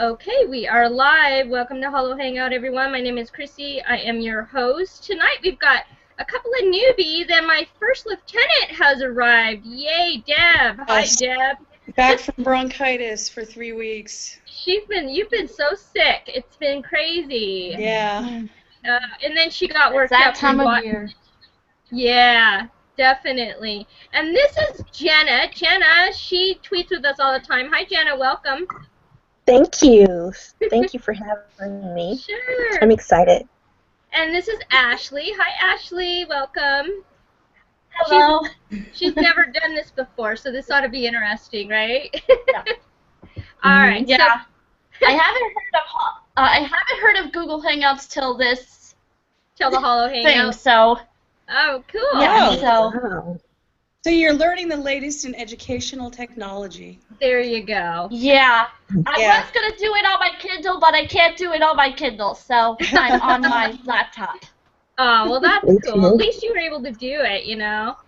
Okay, we are live. Welcome to Hollow Hangout, everyone. My name is Chrissy. I am your host. Tonight we've got a couple of newbies, and my first lieutenant has arrived. Yay, Deb. Hi, Yes. Deb. Back from bronchitis for 3 weeks. You've been so sick. It's been crazy. Yeah. And then she got worked that up. time of year. Yeah, definitely. And this is Jenna. Jenna, she tweets with us all the time. Hi, Jenna. Welcome. Thank you. Thank you for having me. Sure. I'm excited. And this is Ashley. Hi, Ashley. Welcome. Hello. She's never done this before, so this ought to be interesting, right? Yeah. All right. Yeah. So, I haven't heard of Google Hangouts till this till the Hollow thing. Hangout. So Oh, cool. yeah. Oh. So Wow. So you're learning the latest in educational technology. There you go. yeah. I Yeah. was gonna do it on my Kindle, but I can't do it on my Kindle, so I'm on my laptop. Oh, well, that's Me cool. too. At least you were able to do it, you know?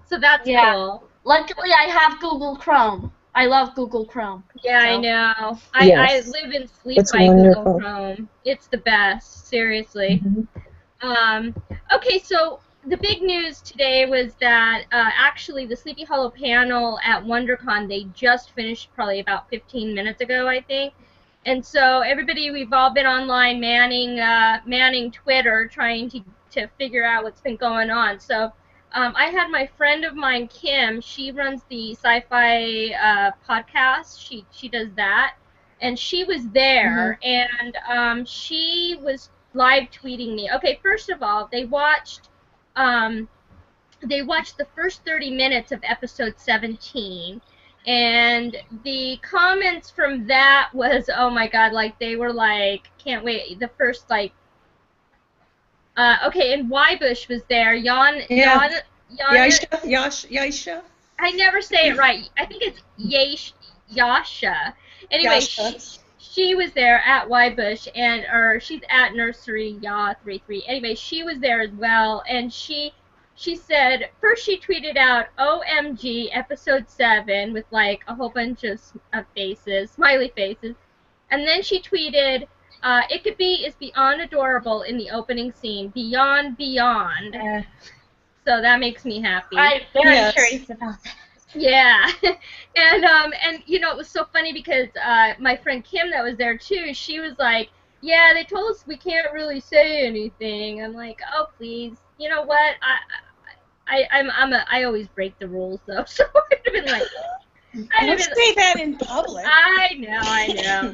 So that's Yeah. cool. Luckily, I have Google Chrome. I love Google Chrome. Yeah, I So. know. Yes. I live and sleep It's by Google wonderful. Chrome. It's the best, seriously. Mhm. Okay, so the big news today was that actually the Sleepy Hollow panel at WonderCon, they just finished probably about 15 minutes ago, I think. And so everybody, we've all been online manning Twitter, trying to figure out what's been going on. So I had my friend of mine, Kim. She runs the sci-fi podcast. She does that, and she was there, and she was live tweeting me. Okay, first of all, they watched the first 30 minutes of episode 17, and the comments from that was, oh my god, like they were like, can't wait. The first okay, and Wybush was there. Yeah. Jan, Yasha? I never say it right. I think it's Yasha. Anyway, Yasha. she was there at Wybush, or she's at Nursery Ya 33. Anyway, she was there as well, and she said, first she tweeted out OMG episode 7 with like a whole bunch of faces, smiley faces, and then she tweeted, Ickaby is beyond adorable in the opening scene, beyond. So that makes me happy. I'm very Yes. curious about that. Yeah, and you know, it was so funny because my friend Kim that was there too, she was like, yeah, they told us we can't really say anything. I'm like, oh please, you know what? I always break the rules though, so I'd have been like, Don't say that in public. I know.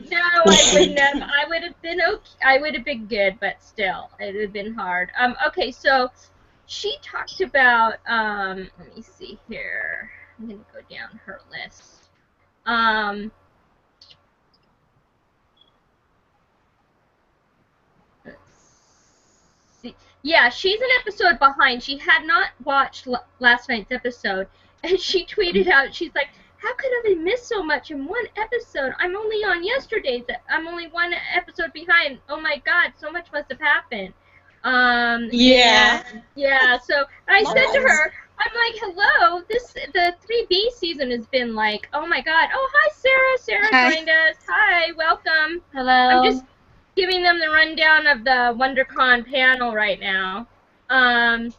No, I wouldn't have. I would have been okay. I would have been good, but still, it would have been hard. Okay, so she talked about. Let me see here. I'm gonna go down her list. Let's see. Yeah, she's an episode behind. She had not watched last night's episode, and she tweeted out, she's like, how could I have missed so much in one episode? I'm only on yesterday's. I'm only one episode behind. Oh my god, so much must have happened. Yeah. Yeah, so I said to Nice. her, I'm like, hello, the 3B season has been like, oh my god. Oh, hi, Sarah. Sarah Hi. joined us. Hi, welcome. Hello. I'm just giving them the rundown of the WonderCon panel right now. Oh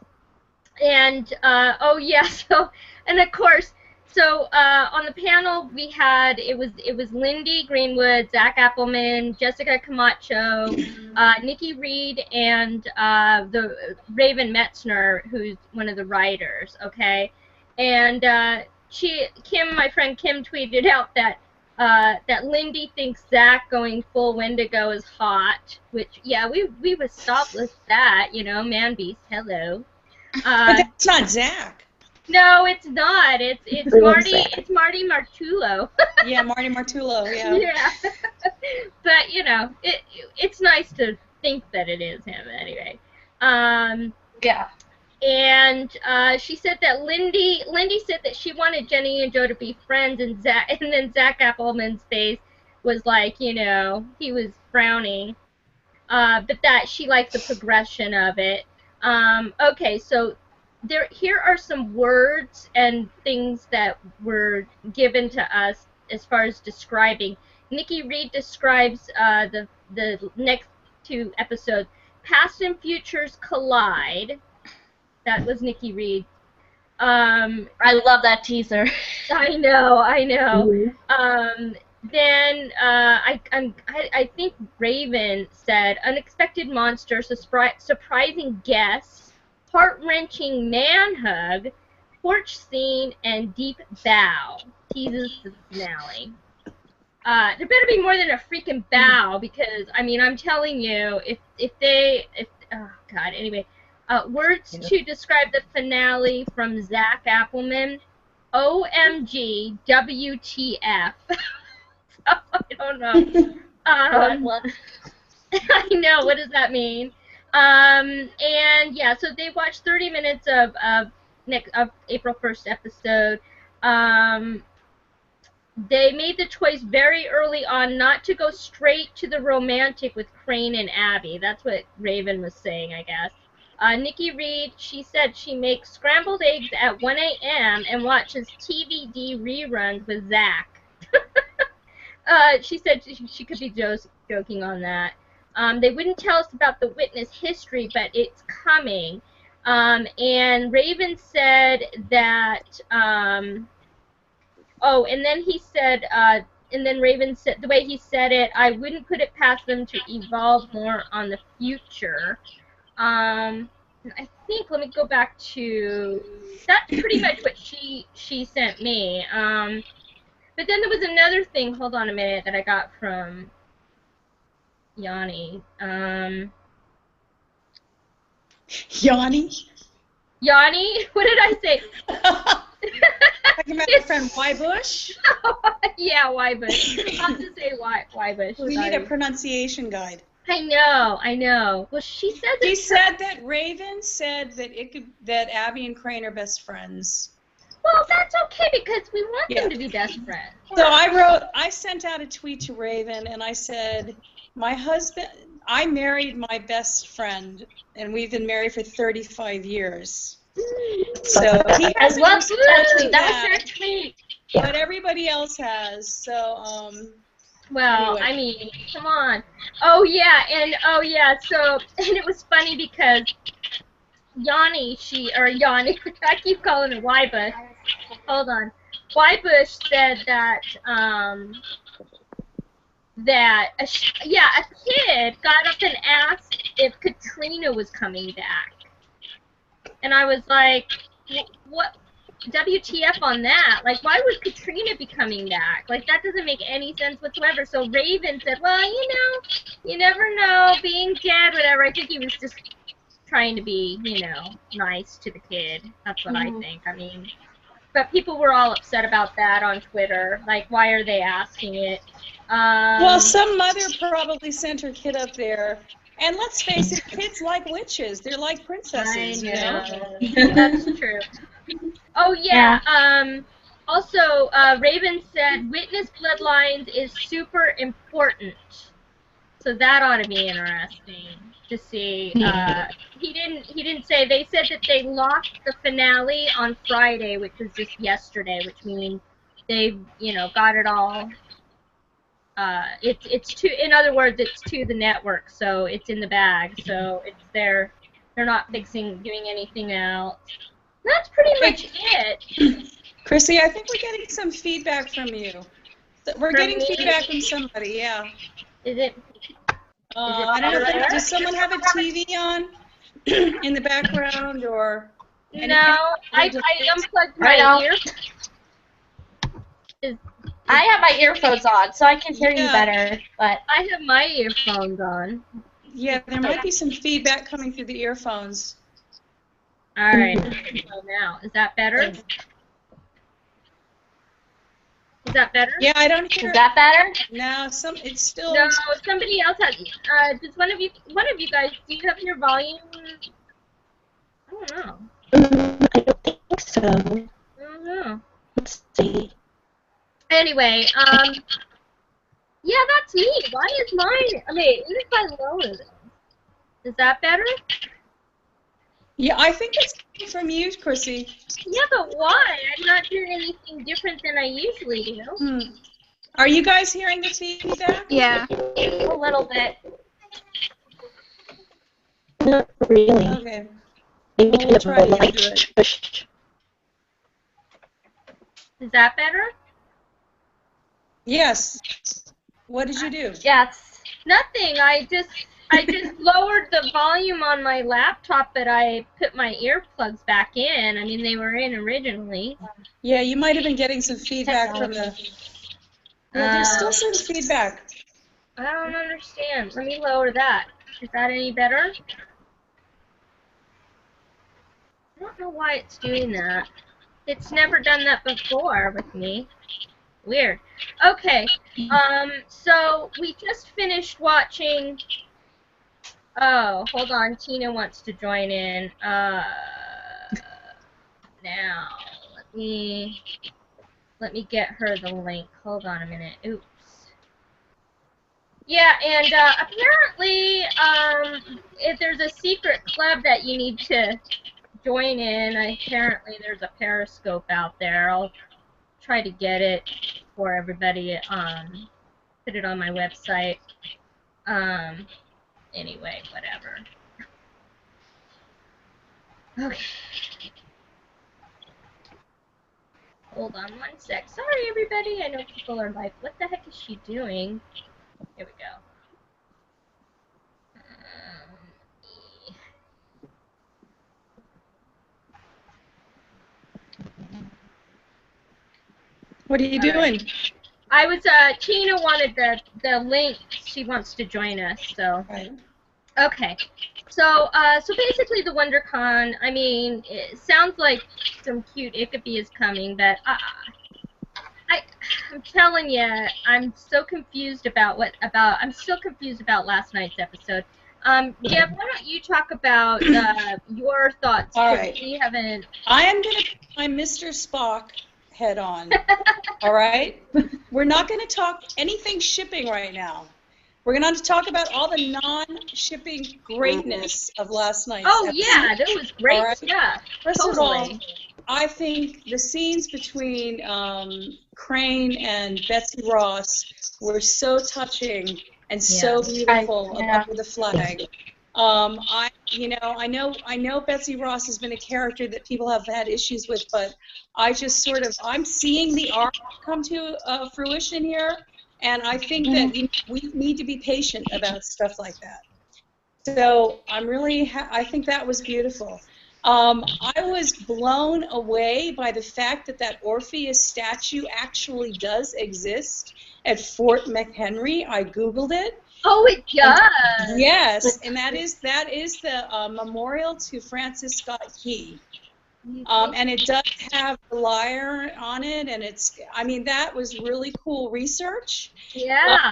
yeah, so, and of course, so on the panel we had, it was Lindy Greenwood, Zach Appleman, Jessica Camacho, Nikki Reed, and the Raven Metzner, who's one of the writers, okay? And my friend Kim tweeted out that that Lindy thinks Zach going full Wendigo is hot, which, yeah, we would stop with that, you know, man beast, hello. But that's not Zach. No, it's not. It's We love Marty. Zach. It's Marty Martullo. Yeah, Marty Martullo, yeah. Yeah. But you know, it's nice to think that it is him anyway. Yeah. And she said that Lindy said that she wanted Jenny and Joe to be friends, and then Zach Appleman's face was like, you know, he was frowning. But that she liked the progression of it. Okay, so here are some words and things that were given to us as far as describing. Nikki Reed describes the next two episodes. Past and futures collide. That was Nikki Reed. I love that teaser. I know. Mhm. Then I think Raven said unexpected monster, surprising guests, heart-wrenching man hug, porch scene, and deep bow teases the finale. There better be more than a freaking bow, because I mean, I'm telling you, if oh god, anyway, words to describe the finale from Zach Appleman: OMG, WTF. I don't know. I know, what does that mean? And yeah, so they watched 30 minutes of April 1st episode. They made the choice very early on not to go straight to the romantic with Crane and Abby. That's what Raven was saying, I guess. Nikki Reed, she said she makes scrambled eggs at 1 a.m. and watches TVD reruns with Zach. She said she could be joking on that. They wouldn't tell us about the witness history, but it's coming. And Raven said that... oh, and then he said... and then Raven said, the way he said it, I wouldn't put it past them to evolve more on the future. I think, let me go back to... That's pretty much what she sent me. But then there was another thing, hold on a minute, that I got from Yanni. Yanni? Yanni? What did I say? Talking about my friend Y. Bush? Yeah, Y. Bush. I'll have to say Y. Bush. We need a pronunciation guide. I know. Well, she said that... She said that Raven said that Abby and Crane are best friends. Well, that's okay, because we want them to be best friends. So I sent out a tweet to Raven, and I said, I married my best friend, and we've been married for 35 years. So he has love that tweet. That was her tweet. But everybody else has. So well, anyway. I mean, come on. So and it was funny because Yanni, I keep calling her Y. Bush. Hold on. Y. Bush said that a kid got up and asked if Katrina was coming back. And I was like, what? WTF on that? Like, why would Katrina be coming back? Like, that doesn't make any sense whatsoever. So Raven said, well, you never know, being dead, whatever. I think he was just trying to be, nice to the kid. That's what I think. I mean, but people were all upset about that on Twitter. Like, why are they asking it? Well, some mother probably sent her kid up there. And let's face it, kids like witches. They're like princesses, I know. That's true. Oh, yeah. Also, Raven said witness bloodlines is super important. So that ought to be interesting to see. He didn't say. They said that they locked the finale on Friday, which was just yesterday, which means they've, got it all. It's to, in other words, it's to the network, so it's in the bag, so it's there. They're not doing anything else. That's pretty much it. Chrissy, I think we're getting some feedback from you. We're getting feedback from somebody, yeah. Is it? I don't know. Does someone have a TV on in the background or? No, I unplugged my ear. I have my earphones on, so I can hear you better. But I have my earphones on. Yeah, there might be some feedback coming through the earphones. All right, now is that better? Is that better? Yeah, I don't hear. Is that better? No, it's still. No, somebody else has. Does one of you guys, do you have your volume? I don't know. I don't think so. I don't know. Let's see. Anyway, yeah, that's me. Why is mine? I mean, even if I lower this, is that better? Yeah, I think it's coming from you, Chrissy. Yeah, but why? I'm not doing anything different than I usually do. Are you guys hearing the feedback? Yeah. A little bit. Not really. Okay. Maybe Well, kind we'll of try a to get light through it. push. Is that better? Yes. What did you do? Yes. Nothing. I just lowered the volume on my laptop, but I put my earplugs back in. I mean, they were in originally. Yeah, you might have been getting some feedback from the. Yeah, there's still some feedback. I don't understand. Let me lower that. Is that any better? I don't know why it's doing that. It's never done that before with me. Weird. Okay. So we just finished watching. Oh, hold on. Tina wants to join in. Now let me get her the link. Hold on a minute. Oops. Yeah, and apparently, if there's a secret club that you need to join in, apparently there's a Periscope out there. I'll try to get it for everybody. Put it on my website. Anyway, whatever. Okay. Hold on one sec. Sorry, everybody. I know people are like, what the heck is she doing? Here we go. What are you doing? I was, Tina wanted the link. She wants to join us, so. Right. Okay. So basically the WonderCon, I mean, it sounds like some cute Ickaby is coming, but I'm telling you, I'm so confused about I'm still confused about last night's episode. Deb, why don't you talk about your thoughts? All right. We haven't. I am going to put my Mr. Spock head on. All right? We're not going to talk anything shipping right now. We're going to talk about all the non-shipping greatness of last night's Oh, episode. yeah, that was great stuff. First totally. of all, I think the scenes between Crane and Betsy Ross were so touching and so beautiful under the flag. I know Betsy Ross has been a character that people have had issues with, but I'm seeing the arc come to fruition here, and I think that we need to be patient about stuff like that. So I think that was beautiful. I was blown away by the fact that Orpheus statue actually does exist at Fort McHenry. I Googled it. Oh, it does. Yes, and that is the memorial to Francis Scott Key. And it does have the lyre on it, and that was really cool research. Yeah.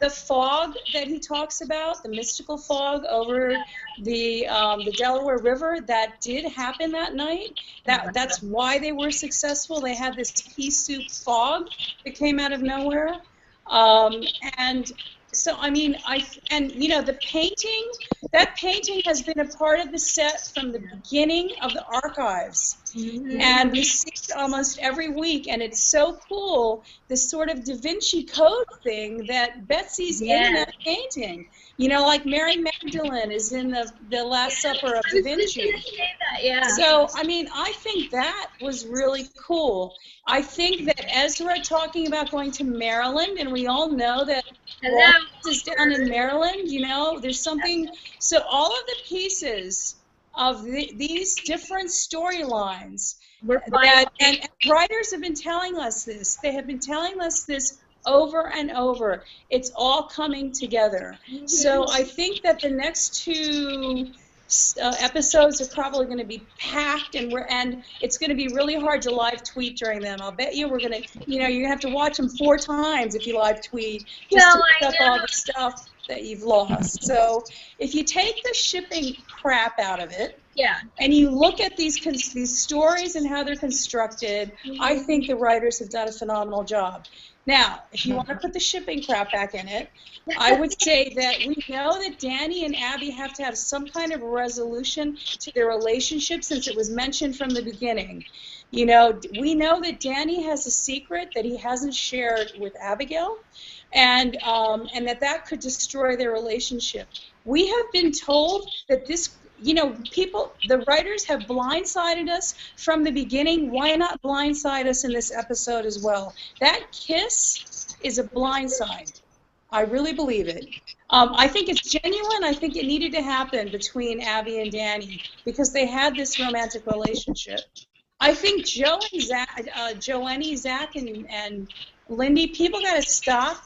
The fog that he talks about, the mystical fog over the Delaware River, that did happen that night. That's why they were successful. They had this pea soup fog that came out of nowhere, and so the painting. That painting has been a part of the set from the beginning of the archives. Mm-hmm. And we see it almost every week, and it's so cool, this sort of Da Vinci Code thing that Betsy's in that painting. Like Mary Magdalene is in the Last Supper of Da Vinci. So, I think that was really cool. I think that Ezra talking about going to Maryland, and we all know that Walt is down in Maryland, there's something. So all of the pieces of these different storylines and writers have been telling us this. They have been telling us this over and over. It's all coming together. Mm-hmm. So I think that the next two episodes are probably going to be packed, and it's going to be really hard to live tweet during them. I'll bet you you're going to have to watch them 4 times if you live tweet just to pick up all the stuff that you've lost. So if you take the shipping crap out of it, and you look at these stories and how they're constructed, I think the writers have done a phenomenal job. Now, if you want to put the shipping crap back in it, I would say that we know that Danny and Abby have to have some kind of resolution to their relationship since it was mentioned from the beginning. You know, we know that Danny has a secret that he hasn't shared with Abigail, and that could destroy their relationship. We have been told that this, you know, the writers have blindsided us from the beginning. Why not blindside us in this episode as well? That kiss is a blindside. I really believe it. I think it's genuine. I think it needed to happen between Abby and Danny because they had this romantic relationship. I think Joe and Zach, Joanie, Zach, and Lindy, people got to stop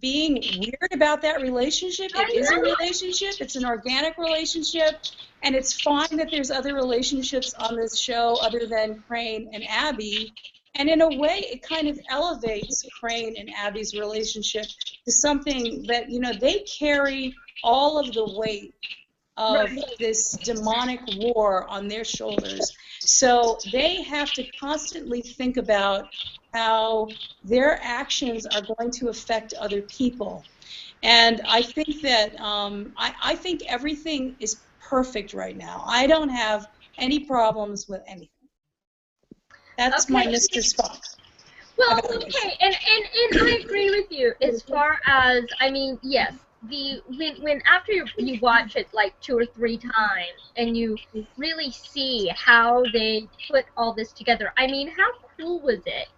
being weird about that relationship. It is a relationship. It's an organic relationship, and it's fine that there's other relationships on this show other than Crane and Abby. And in a way, it kind of elevates Crane and Abby's relationship to something that, you know, they carry all of the weight of this demonic war on their shoulders. So they have to constantly think about how their actions are going to affect other people. And I think that I think everything is perfect right now. I don't have any problems with anything. That's my Mr. Spock. Well, okay, and I agree with you as far as, I mean, yes, when after you watch it like 2 or 3 times and you really see how they put all this together, I mean, how cool was it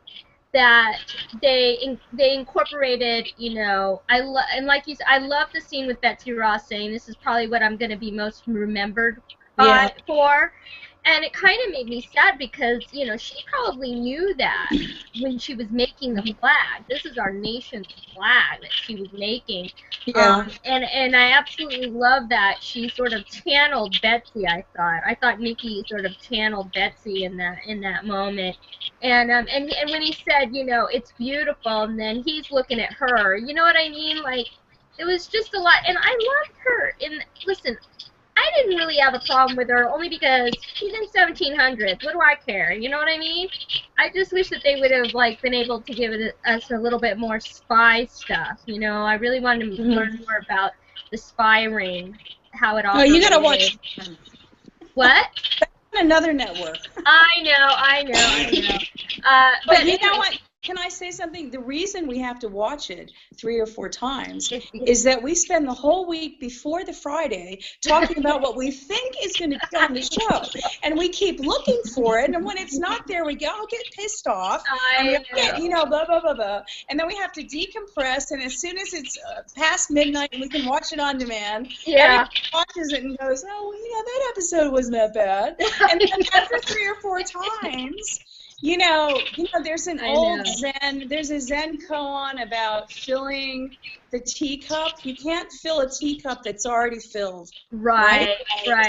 that they incorporated, you know, and like you said, I love the scene with Betsy Ross saying this is probably what I'm going to be most remembered for. And it kind of made me sad because, you know, she probably knew that when she was making the flag. This is our nation's flag that she was making. Yeah. And I absolutely love that she sort of channeled Betsy, I thought. I thought Nikki sort of channeled Betsy in that moment. And when he said, you know, it's beautiful, and then he's looking at her, you know what I mean? Like, it was just a lot. And I loved her. And listen, I didn't really have a problem with her, only because she's in 1700s. What do I care? You know what I mean? I just wish that they would have like been able to give us a little bit more spy stuff. You know, I really wanted to learn more about the spy ring, how it all. Oh, you gotta watch. What? That's on another network. I know. But you know what? Can I say something? The reason we have to watch it 3 or 4 times is that we spend the whole week before the Friday talking about what we think is going to be on the show. And we keep looking for it, and when it's not there, we all get pissed off. And we get, you know, blah, blah, blah, blah. And then we have to decompress, and as soon as it's past midnight and we can watch it on demand, everyone watches it and goes, oh, well, yeah, that episode wasn't that bad. And then after 3 or 4 times, you know, there's an old Zen, there's a Zen koan about filling the teacup. You can't fill a teacup that's already filled. Right.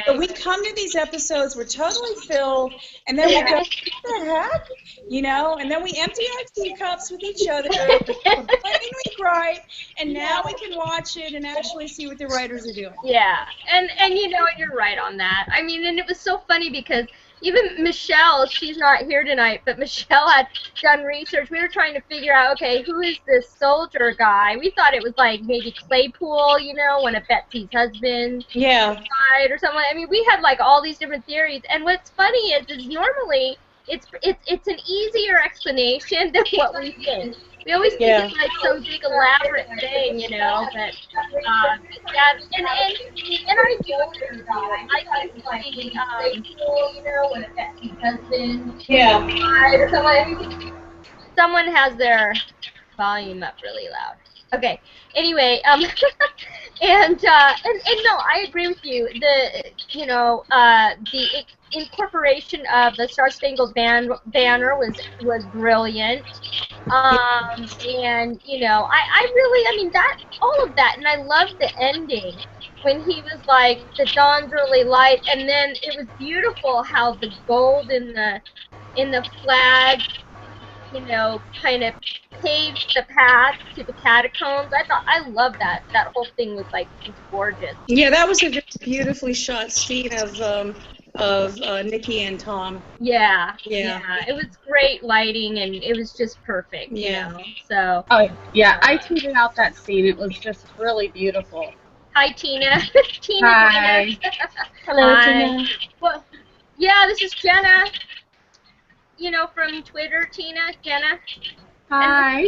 So we come to these episodes, we're totally filled, and then we go, what the heck? You know, and then we empty our teacups with each other, complaining we gripe, and now we can watch it and actually see what the writers are doing. Yeah, and you know, you're right on that. I mean, and it was so funny because even Michelle, she's not here tonight, but Michelle had done research. We were trying to figure out, okay, who is this soldier guy? We thought it was like maybe Claypool, you know, one of Betsy's husbands died or something. I mean, we had like all these different theories. And what's funny is normally it's an easier explanation than what we think. We always think it's like some big elaborate thing, you know, but and I do agree with you. I think the you know, when Betsy's husband died or someone. Someone has their volume up really loud. Okay. Anyway, and no, I agree with you. The incorporation of the Star Spangled Banner was brilliant. And you know, I mean that all of that, and I loved the ending when he was like the dawn's early light, and then it was beautiful how the gold in the flag, you know, kind of paved the path to the catacombs. I love that. That whole thing was like just gorgeous. Yeah, that was a very beautifully shot scene of Nikki and Tom. Yeah, Yeah. it was great lighting, and it was just perfect, Yeah. So, Oh, yeah, I tweeted out that scene. It was just really beautiful. hi, Tina. Tina Hi. joined us. Hello, Hi. Tina. Well, yeah, this is Jenna. From Twitter, Jenna. Hi.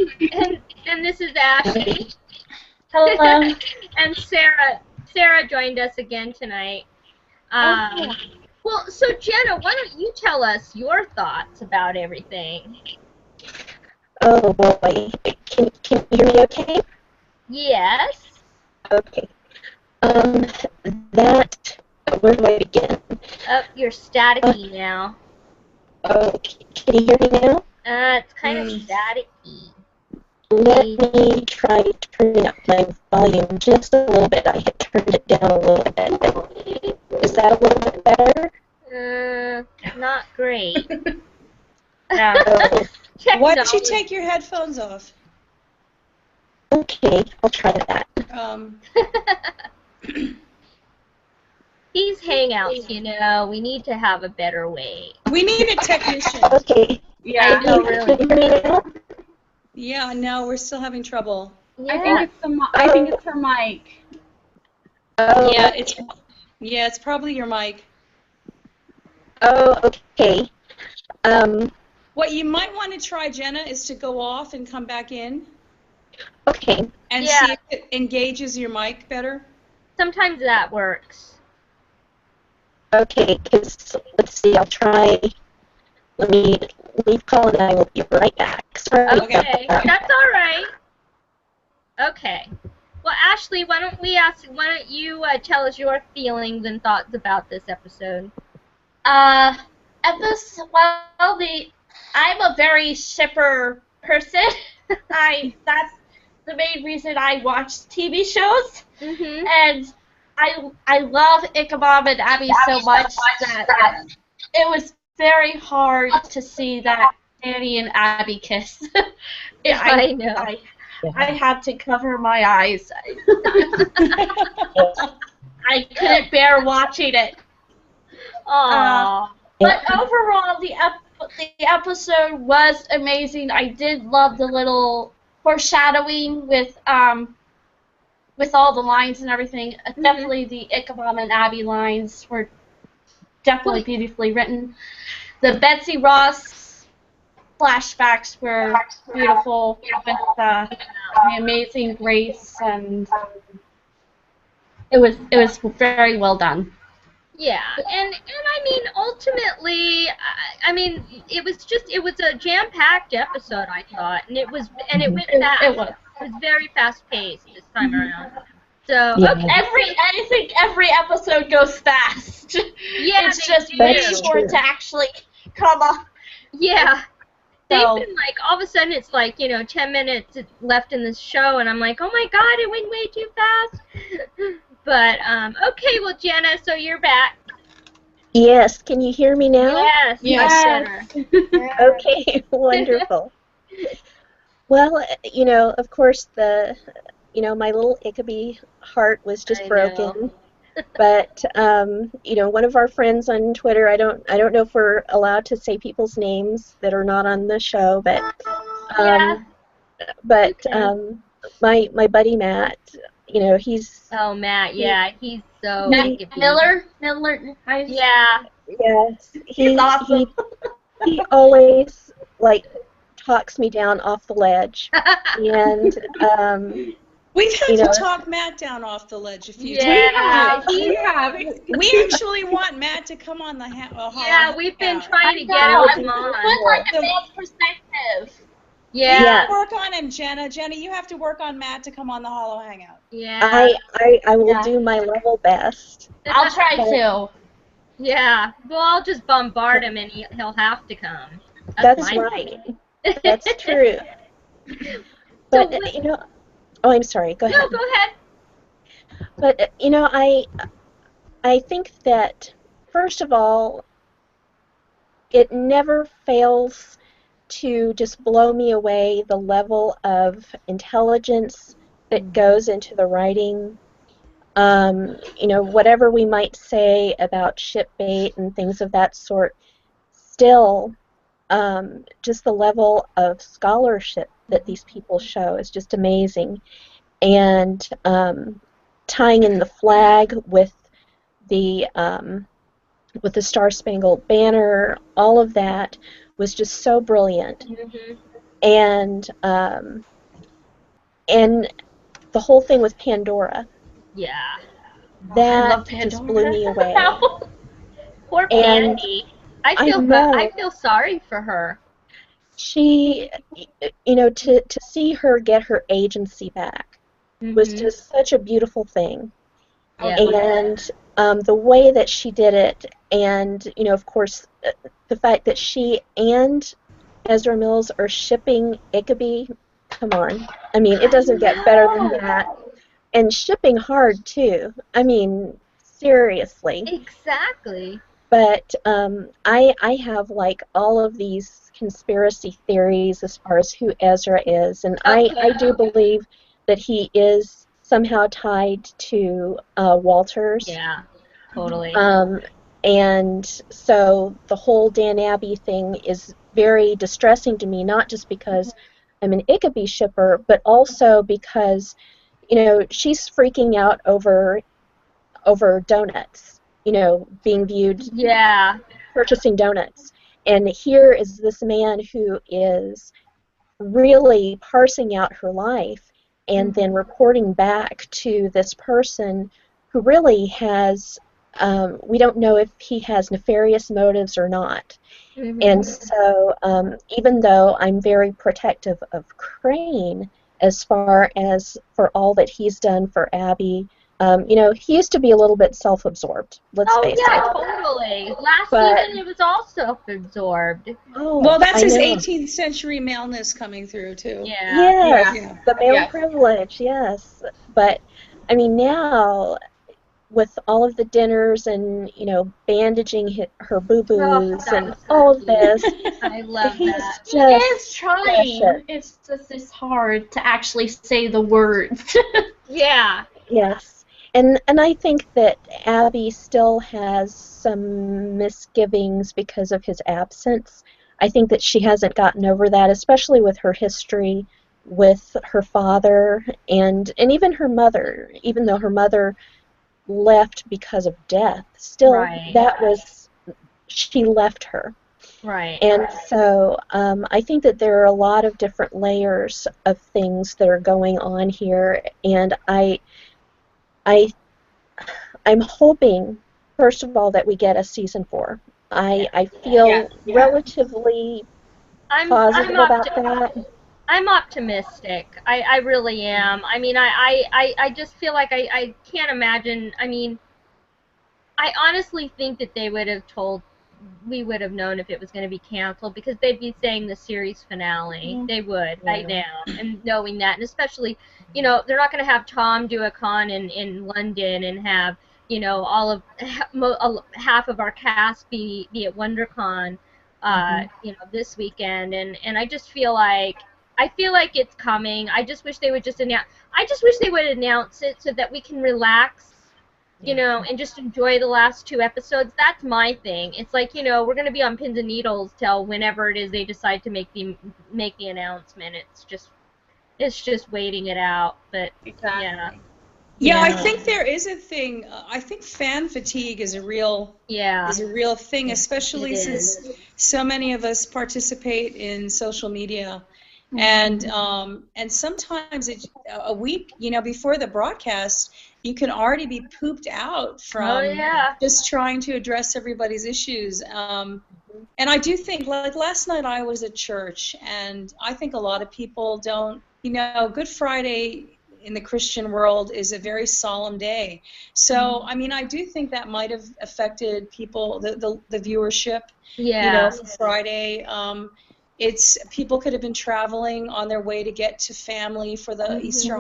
And this is Ashley. Hello. And Sarah joined us again tonight. Well, so Jenna, why don't you tell us your thoughts about everything? Oh boy. Can you hear me okay? Yes. Okay. Where do I begin? Oh, you're staticky now. Oh, can you hear me now? It's kind of staticky. Let me try turning up my volume just a little bit. I had turned it down a little bit. Is that a little bit better? Not great. Oh, Why don't you take your headphones off? okay, I'll try that. These hangouts, we need to have a better way. We need a technician. Okay. Yeah. I know, really. Can you hear me now? Yeah, no, we're still having trouble. Yeah. I think it's her mic. Oh, Yeah, it's probably your mic. Oh, okay. What you might want to try, Jenna, is to go off and come back in Okay. and see if it engages your mic better. Sometimes that works. Okay, let's see, I'll try. Let me leave call and I will be right back. Sorry. Okay, that's all right. Okay. Well, Ashley, why don't you tell us your feelings and thoughts about this episode? I'm a very shipper person. That's the main reason I watch TV shows. Mm-hmm. And I love Ichabod and Abby so much that it was very hard to see that Danny and Abby kiss. I know. I had to cover my eyes. I couldn't bear watching it. Aww. But overall, the episode was amazing. I did love the little foreshadowing with all the lines and everything. Definitely the Ichabod and Abby lines were definitely beautifully written. The Betsy Ross flashbacks were beautiful with the amazing grace, and it was very well done. Yeah, and I mean, ultimately, it was a jam-packed episode, I thought, and it went fast. It was. It was very fast-paced this time around. So, Yeah. okay. I think every episode goes fast. Yeah, it's just do. waiting for it to actually come up. Yeah. So- They've been like, all of a sudden it's like, 10 minutes left in this show, and I'm like, oh my god, it went way too fast. But, okay, well, Jenna, so you're back. Yes, can you hear me now? Yes, Yes. Okay, wonderful. Well, of course, my little Ichabod heart was just I broken. know. But one of our friends on Twitter, I don't know if we're allowed to say people's names that are not on the show, but my buddy Matt, he's Oh, Matt, yeah, he's so Matt Ichabod. Miller. Yeah. yes, He's awesome. he always talks me down off the ledge, and We've had to talk Matt down off the ledge a few Yeah. times. We have. We actually want Matt to come on the Yeah, we've been trying to get him on. Put like a man's perspective. Yeah. Work on him, Jenna. Jenna, you have to work on Matt to come on the Hollow Hangout. Yeah. I will do my level best. I'll try to. Yeah. Well, I'll just bombard him and he'll have to come. That's fine. right. That's true. But oh, I'm sorry. Go ahead. No, go ahead. But I think that first of all, it never fails to just blow me away the level of intelligence that goes into the writing. You know, whatever we might say about shipbait and things of that sort, still, just the level of scholarship that these people show is just amazing. And tying in the flag with the Star Spangled Banner, all of that was just so brilliant. Mhm. And the whole thing with Pandora, Yeah. I that love just blew me away. Pandora. Poor And Pandy. I know I feel sorry for her. she, you know, to see her get her agency back was Mhm. just such a beautiful thing. Yeah. And the way that she did it, and, you know, of course, the fact that she and Ezra Mills are shipping Ickaby, come on. I mean, it doesn't get better than that. And shipping hard, too. I mean, seriously. Exactly. But I have like all of these conspiracy theories as far as who Ezra is, and I do believe that he is somehow tied to Walters. Yeah. Totally. Um, and so the whole Dan Abbey thing is very distressing to me, not just because I'm an Ickaby shipper, but also because, you know, she's freaking out over donuts, you know, being viewed Yeah. purchasing donuts. And here is this man who is really parsing out her life and then reporting back to this person who really has, we don't know if he has nefarious motives or not. And Mhm. so, even though I'm very protective of Crane as far as for all that he's done for Abby, you know, he used to be a little bit self-absorbed, let's Oh face yeah, it. totally. Last But, season it was all self-absorbed. oh, Well, that's I his know. 18th century maleness coming through, too. Yeah. Yes, Yeah. the male Yes. privilege, yes. But, I mean, now, with all of the dinners and, you know, bandaging her Oh, boo-boos that and was so all of cute. this, I love he's that. He is just precious. trying. It's just it's hard to actually say the words. Yeah. Yes. And I think that Abby still has some misgivings because of his absence. I think that she hasn't gotten over that, especially with her history with her father and even her mother, even though her mother left because of death. Still, Right. that was, she left her. Right. And so I think that there are a lot of different layers of things that are going on here, and I I'm hoping, first of all, that we get a season 4. I Yeah. feel relatively I'm positive about that. I'm optimistic. I really am. I mean, I just feel like I can't imagine. I mean, I honestly think that they would have told, we would have known if it was going to be canceled because they'd be saying the series finale. Mhm. They would right Yeah. now, and knowing that, and especially, you know, they're not going to have Tom do a con in London and have, you know, all of half of our cast be at WonderCon, you know, this weekend, and I just feel like. I feel like it's coming. I just wish they would just announce. I just wish they would announce it so that we can relax, you Yeah. know, and just enjoy the last 2 episodes. That's my thing. It's like, you know, we're gonna be on pins and needles till whenever it is they decide to make the announcement. It's just waiting it out. But yeah, Exactly. Yeah, I yeah, think there is a thing. I think fan fatigue yeah, is a real thing, it especially is. since so many of us participate in social media, and sometimes a week, you know, before the broadcast, you can already be pooped out Oh from yeah. just trying to address everybody's issues. And I do think, like last night, I was at church, and I think a lot of people don't, you know, Good Friday in the Christian world is a very solemn day. So, I mean, I do think that might have affected people, the viewership, you know, Yeah. for Friday. It's people could have been traveling on their way to get to family for the Easter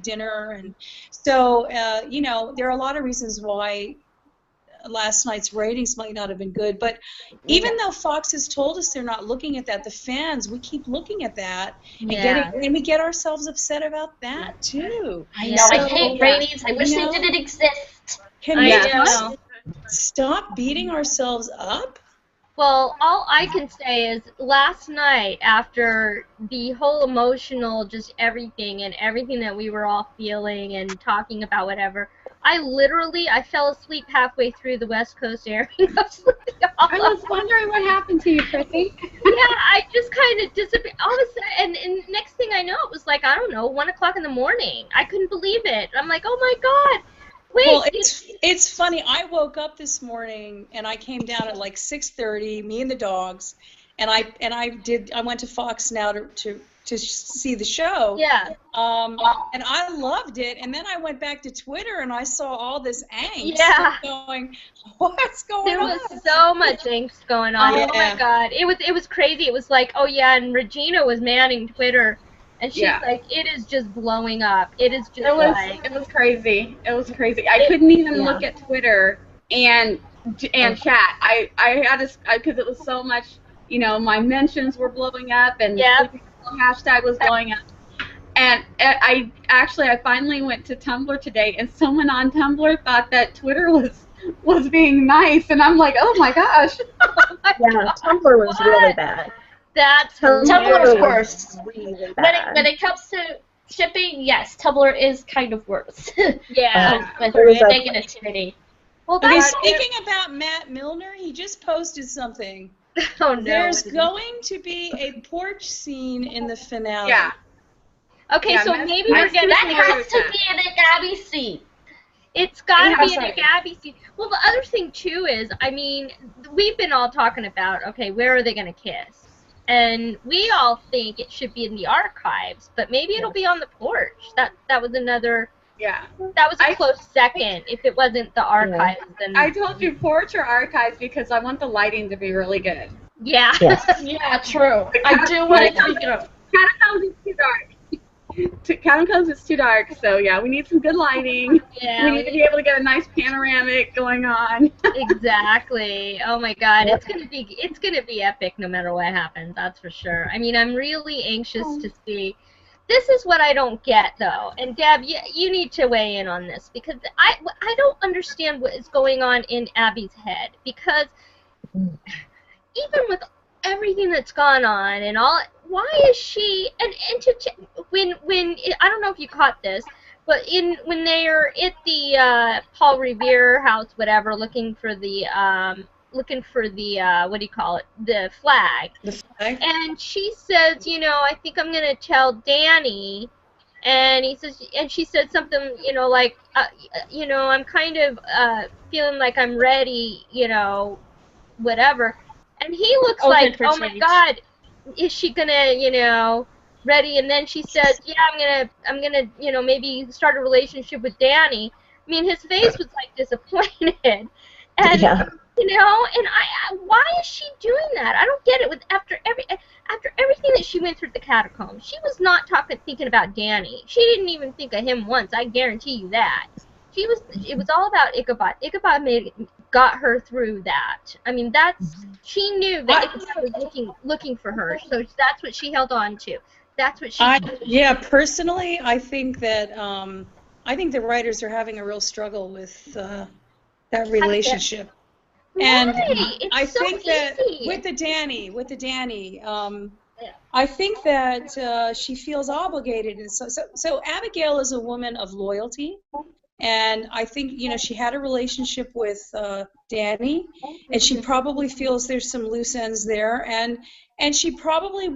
dinner, and so you know, there are a lot of reasons why last night's ratings might not have been good. But even though Fox has told us they're not looking at that, the fans, we keep looking at that and we get ourselves upset about that too. I know. I hate ratings. I wish they didn't exist. Can we just stop beating ourselves up? Well, all I can say is last night, after the whole emotional, just everything that we were all feeling and talking about, whatever, I fell asleep halfway through the West Coast airing of Sleepy Hollow. I was wondering what happened to you, Chrissy. Yeah, I just kind of disappeared. All of a sudden, and next thing I know, it was like, I don't know, 1 o'clock in the morning. I couldn't believe it. I'm like, oh my God. Wait, well, it's funny. I woke up this morning and I came down at like 6:30. Me and the dogs, and I went to Fox now to see the show. Yeah. And I loved it. And then I went back to Twitter and I saw all this angst. Yeah. Going, what's going on? There was so much angst going on. Yeah. Oh my God, it was crazy. It was like, oh yeah, and Regina was manning Twitter. And she's like, it is just blowing up. It is just it was crazy. It was crazy. I couldn't even look at Twitter and chat. I had to, because it was so much, you know, my mentions were blowing up and the hashtag was blowing up. And I finally went to Tumblr today, and someone on Tumblr thought that Twitter was being nice, and I'm like, oh my gosh. Tumblr was really bad. That's Tumblr is worse. Really bad. When it comes to shipping, yes, Tumblr is kind of worse. Yeah. With negativity. Well, okay, speaking about Matt Milner, he just posted something. Oh no. There's going to be a porch scene in the finale. Yeah. Okay, so maybe we're getting that has to be in a Gabby scene. It's got to be in a Gabby scene. Well, the other thing too is, I mean, we've been all talking about, okay, where are they going to kiss? And we all think it should be in the archives, but maybe it'll be on the porch. That was another. Yeah. That was a close second. If it wasn't the archives, then. I told you porch or archives because I want the lighting to be really good. Yeah. Yes. Yeah, true. I do want it to be good. Catacombs is too dark. Catacombs is too dark, so yeah, we need some good lighting. Yeah. We need to be able to get a nice panoramic going on. Exactly. Oh my God, it's gonna be epic no matter what happens. That's for sure. I mean, I'm really anxious to see. This is what I don't get though, and Deb, you need to weigh in on this because I don't understand what is going on in Abby's head because even with everything that's gone on and all, why is she when I don't know if you caught this, but when they're at the Paul Revere house, whatever, looking for the what do you call it, the flag. The flag. And she says, you know, I think I'm gonna tell Danny. And she said something, you know, like, you know, I'm kind of feeling like I'm ready, you know, whatever. And he looks like, oh my God, is she gonna, you know, ready? And then she says, yeah, I'm gonna, you know, maybe start a relationship with Danny. I mean, his face was like disappointed, and you know, and why is she doing that? I don't get it. After everything that she went through at the catacombs, she was not thinking about Danny. She didn't even think of him once. I guarantee you that. It was all about Ichabod. Ichabod got her through that. I mean, she knew that Ichabod was looking for her, so that's what she held on to. That's what she. Yeah, personally, I think that the writers are having a real struggle with that relationship. And I think that with the Danny, I think that she feels obligated, and so Abigail is a woman of loyalty. And I think, you know, she had a relationship with Danny, and she probably feels there's some loose ends there, and she probably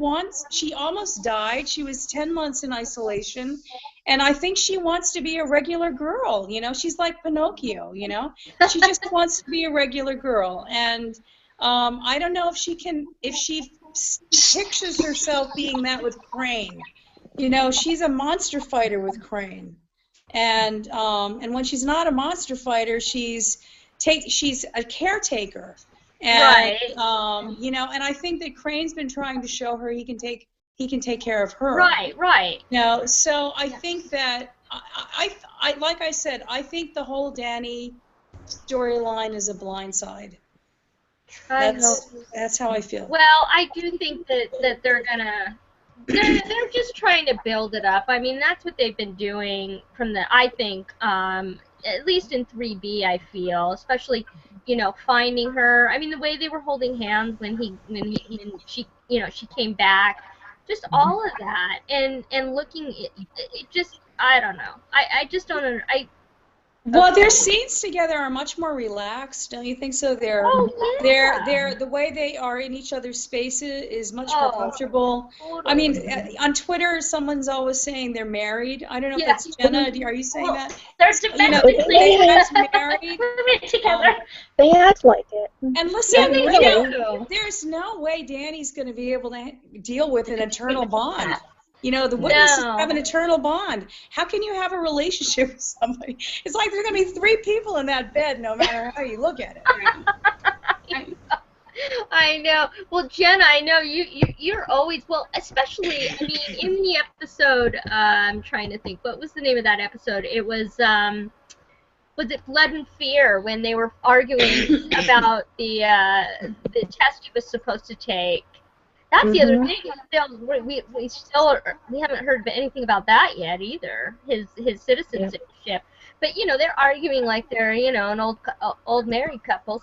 she almost died. She was 10 months in isolation, and I think she wants to be a regular girl, you know. She's like Pinocchio, you know. She just wants to be a regular girl, and I don't know if she pictures herself being that with Crane. You know, she's a monster fighter with Crane. And when she's not a monster fighter, she's a caretaker, and you know, and I think that Crane's been trying to show her he can take care of her. Right. You know, so I think that I like I said, I think the whole Danny storyline is a blindside. I hope. That's how I feel. Well, I do think that they're just trying to build it up. I mean, that's what they've been doing from I think, at least in 3B, I feel, especially, finding her. I mean, the way they were holding hands when she, she came back, just all of that, and looking, it just, I don't know. I just don't Well, their scenes together are much more relaxed, don't you think so? They're the way they are in each other's spaces is much more comfortable. Totally. I mean, on Twitter, someone's always saying they're married. I don't know if that's Jenna. Are you saying that? They're domestically married together. They act like it. And listen, do. there's no way Danny's going to be able to deal with an eternal bond. The witnesses have an eternal bond. How can you have a relationship with somebody? It's like there's going to be 3 people in that bed, no matter how you look at it. I know. Well, Jenna, I know you're always, well, especially, I mean, in the episode, I'm trying to think, what was the name of that episode? It was it Blood and Fear, when they were arguing about the test he was supposed to take? That's the other thing. We haven't heard anything about that yet either. His citizenship. But they're arguing like they're an old married couple,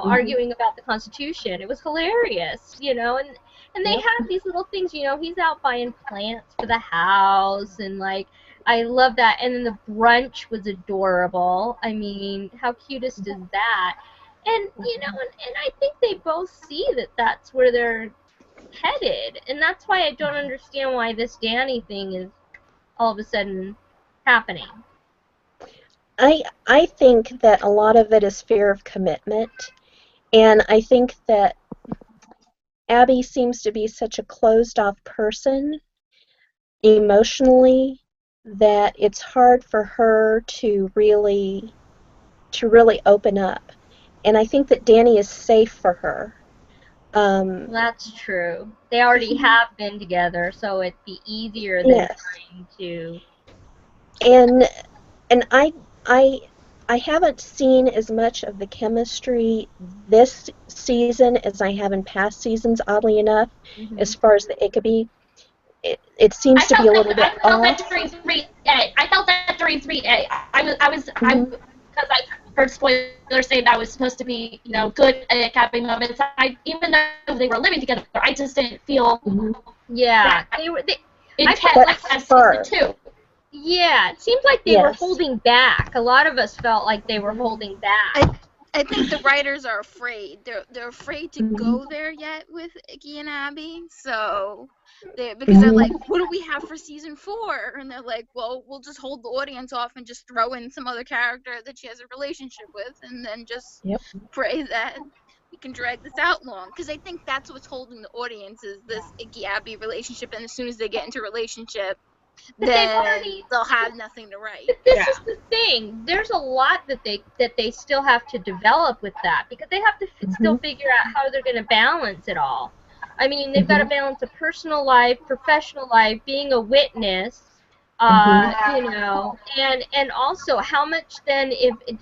arguing about the Constitution. It was hilarious, and they have these little things. He's out buying plants for the house, and I love that. And then the brunch was adorable. I mean, how cutest is that? And and I think they both see that that's where they're headed, and that's why I don't understand why this Danny thing is all of a sudden happening. I think that a lot of it is fear of commitment, and I think that Abby seems to be such a closed-off person emotionally that it's hard for her to really open up, and I think that Danny is safe for her. That's true. They already have been together, so it'd be easier than trying to. And I haven't seen as much of the chemistry this season as I have in past seasons, oddly enough, as far as the Ickaby. It seems to be a little bit off. I felt that during 3A. Because I heard spoilers say that was supposed to be, good at having moments. Even though they were living together, I just didn't feel. Yeah, it had like season 2. Yeah, it seems like they were holding back. A lot of us felt like they were holding back. I think the writers are afraid. They're afraid to go there yet with Icky and Abby. So, because they're like, what do we have for season 4? And they're like, well, we'll just hold the audience off and just throw in some other character that she has a relationship with, and then just pray that we can drag this out long. Because I think that's what's holding the audience is this Icky Abby relationship. And as soon as they get into a relationship, then they'll have nothing to write. But this is the thing. There's a lot that they still have to develop with that, because they have to still figure out how they're going to balance it all. I mean, they've got to balance a personal life, professional life, being a witness, and also how much then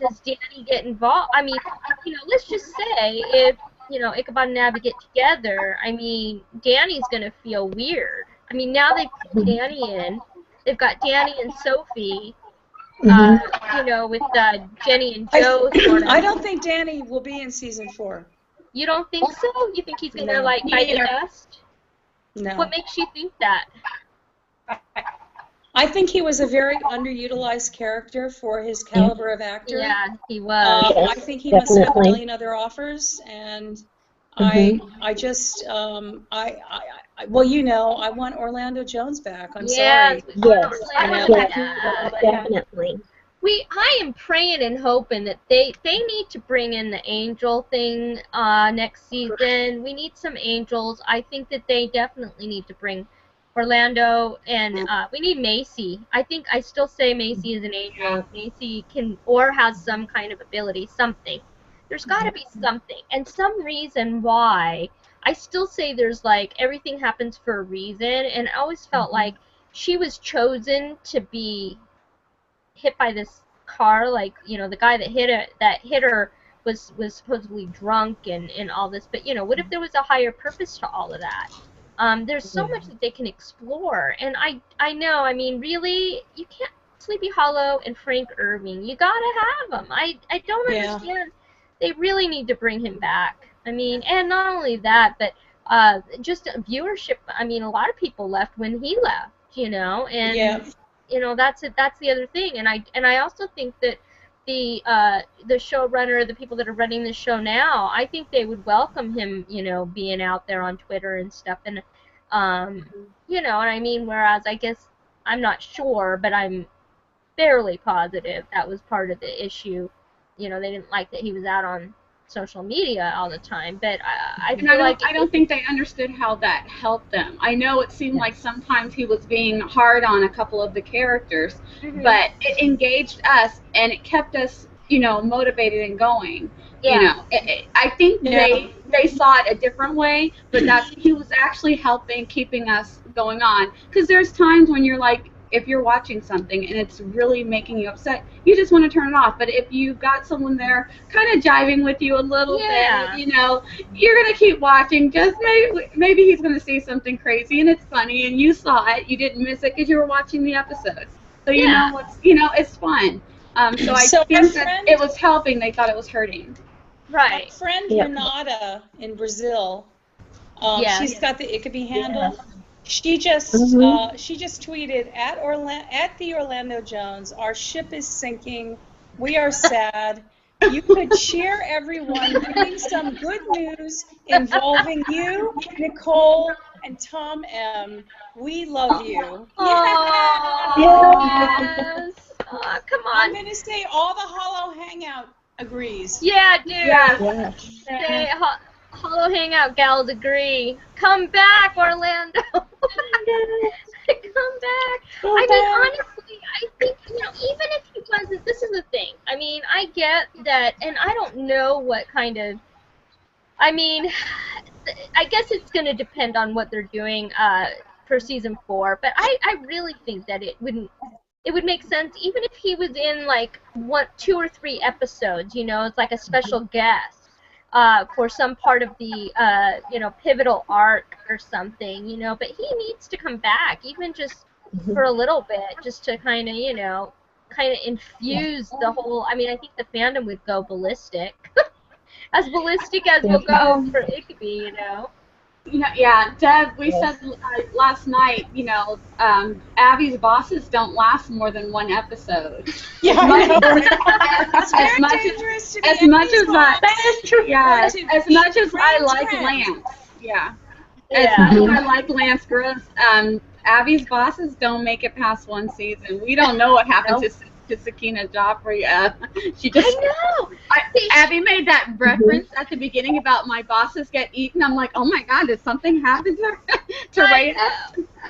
does Danny get involved? I mean, let's just say if Ichabod and Abby get together, I mean, Danny's going to feel weird. I mean, now they've put Danny in. They've got Danny and Sophie, with Jenny and Joe. I don't think Danny will be in season 4. You don't think so? You think he's going to, bite the dust? No. What makes you think that? I think he was a very underutilized character for his caliber of actor. Yeah, he was. I think he must have a million other offers, and I just, well, I want Orlando Jones back. I'm sorry. Yes, definitely. I am praying and hoping that they need to bring in the angel thing next season. We need some angels. I think that they definitely need to bring Orlando, and we need Macy. I still say Macy is an angel. Macy can, or has some kind of ability, something. There's got to be something, and some reason why. I still say there's everything happens for a reason, and I always felt like she was chosen to be hit by this car, like, you know, the guy that hit her was supposedly drunk and all this, but, you know, what if there was a higher purpose to all of that? There's so much that they can explore, and I know, I mean, really, you can't, Sleepy Hollow and Frank Irving, you gotta have them. I don't understand. They really need to bring him back. I mean, and not only that, but just viewership. I mean, a lot of people left when he left, you know, and you know, that's the other thing. And I also think that the showrunner, the people that are running the show now, I think they would welcome him, you know, being out there on Twitter and stuff. And you know, and I mean, whereas I guess I'm not sure, but I'm fairly positive that was part of the issue. You know, they didn't like that he was out on social media all the time, but I feel like I don't think they understood how that helped them. I know it seemed like sometimes he was being hard on a couple of the characters, but it engaged us and it kept us, you know, motivated and going. You know, I think they saw it a different way, but he was actually helping, keeping us going on. Because there's times when you're like, if you're watching something and it's really making you upset, you just want to turn it off. But if you've got someone there kind of jiving with you a little bit, you know, you're going to keep watching. Just maybe he's going to say something crazy and it's funny and you saw it. You didn't miss it because you were watching the episode. So you know it's fun. So I think that it was helping. They thought it was hurting. Right. My friend Renata in Brazil, she's got the It Could Be handle. She just tweeted at the Orlando Jones, our ship is sinking. We are sad. You could cheer everyone, giving some good news involving you, Nicole, and Tom M. We love you. Oh, yes. Oh, come on. I'm gonna say all the Hollow Hangout agrees. Yeah, dude. Say, Hollow Hangout gals agree. Come back, Orlando. Come back. I mean, honestly, I think, you know, even if he wasn't, this is the thing. I mean, I get that, and I don't know what kind of, I mean, I guess it's going to depend on what they're doing for season 4, but I really think that it would make sense even if he was in like 2 or 3 episodes, you know, it's like a special guest. For some part of the, you know, pivotal arc or something, you know, but he needs to come back, even just for a little bit, just to kind of, you know, kind of infuse the whole, I mean, I think the fandom would go ballistic. As ballistic as we'll go for It Could Be, you know. You know, Deb, we said last night, you know, Abby's bosses don't last more than 1 episode. As much as I like Lance, as much as I like Lance Gross, Abby's bosses don't make it past 1 season. We don't know what happened to Sakina Joffrey. She just. I know. Abby made that reference at the beginning about my bosses get eaten. I'm like, oh my God, did something happen to her?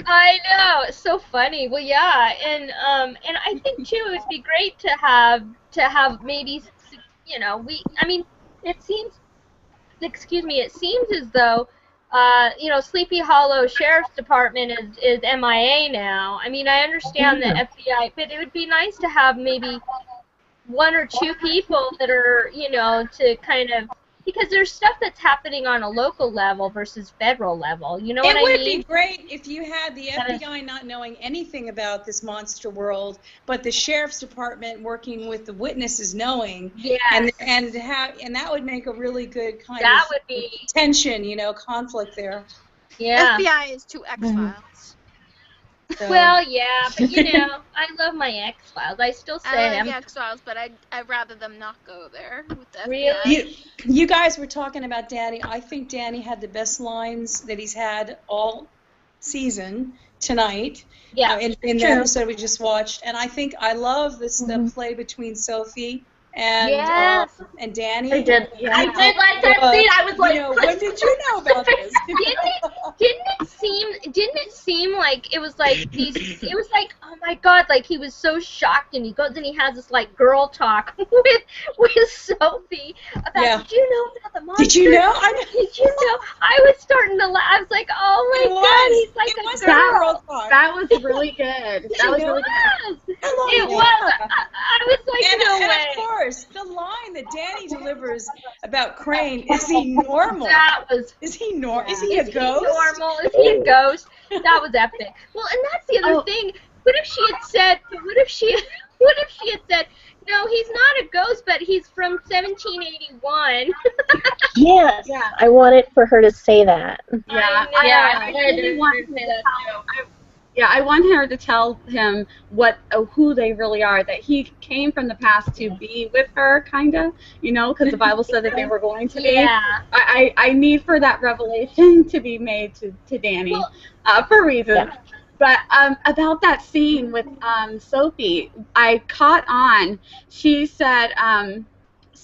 I know. It's so funny. Well, yeah, and I think too, it'd be great to have maybe, you know, I mean, it seems as though. You know, Sleepy Hollow Sheriff's Department is MIA now. I mean, I understand the FBI, but it would be nice to have maybe 1 or 2 people that are, you know, to kind of, because there's stuff that's happening on a local level versus federal level. You know what I mean? It would be great if you had the FBI not knowing anything about this monster world, but the sheriff's department working with the witnesses knowing. Yeah. And that would make a really good kind of tension, you know, conflict there. Yeah. FBI is 2 X-Files. So. Well, yeah, but you know, I love my X-Files. I still say I them. love the X-Files, but I'd rather them not go there with the Really? FBI. You guys were talking about Danny. I think Danny had the best lines that he's had all season tonight. Yeah, in the episode we just watched, and I think I love the play between Sophie and Danny. I did like that scene. I was like, you know, when did you know about this? Didn't it seem like it was like these? It was like oh my God, like he was so shocked, and he goes and he has this like girl talk with Sophie about, did you know about the monster? Did you know? Did you know? I was starting to laugh. I was like, oh my God, he's like a girl. That was really good. That was really good. It was. I was like, no way. And of course, the line that Danny delivers about Crane, is he normal? That was. Is he normal? Is he a ghost? Normal? Is he a ghost? That was epic. Well, and that's the other thing. What if she had said? What if she had said? No, he's not a ghost, but he's from 1781. Yes. Yeah. I wanted for her to say that. Yeah. I really want to say that too. I want her to tell him who they really are, that he came from the past to be with her, kind of, because the Bible said that they were going to be. Yeah. I need for that revelation to be made to Danny for reasons. Yeah. But about that scene with Sophie, I caught on. She said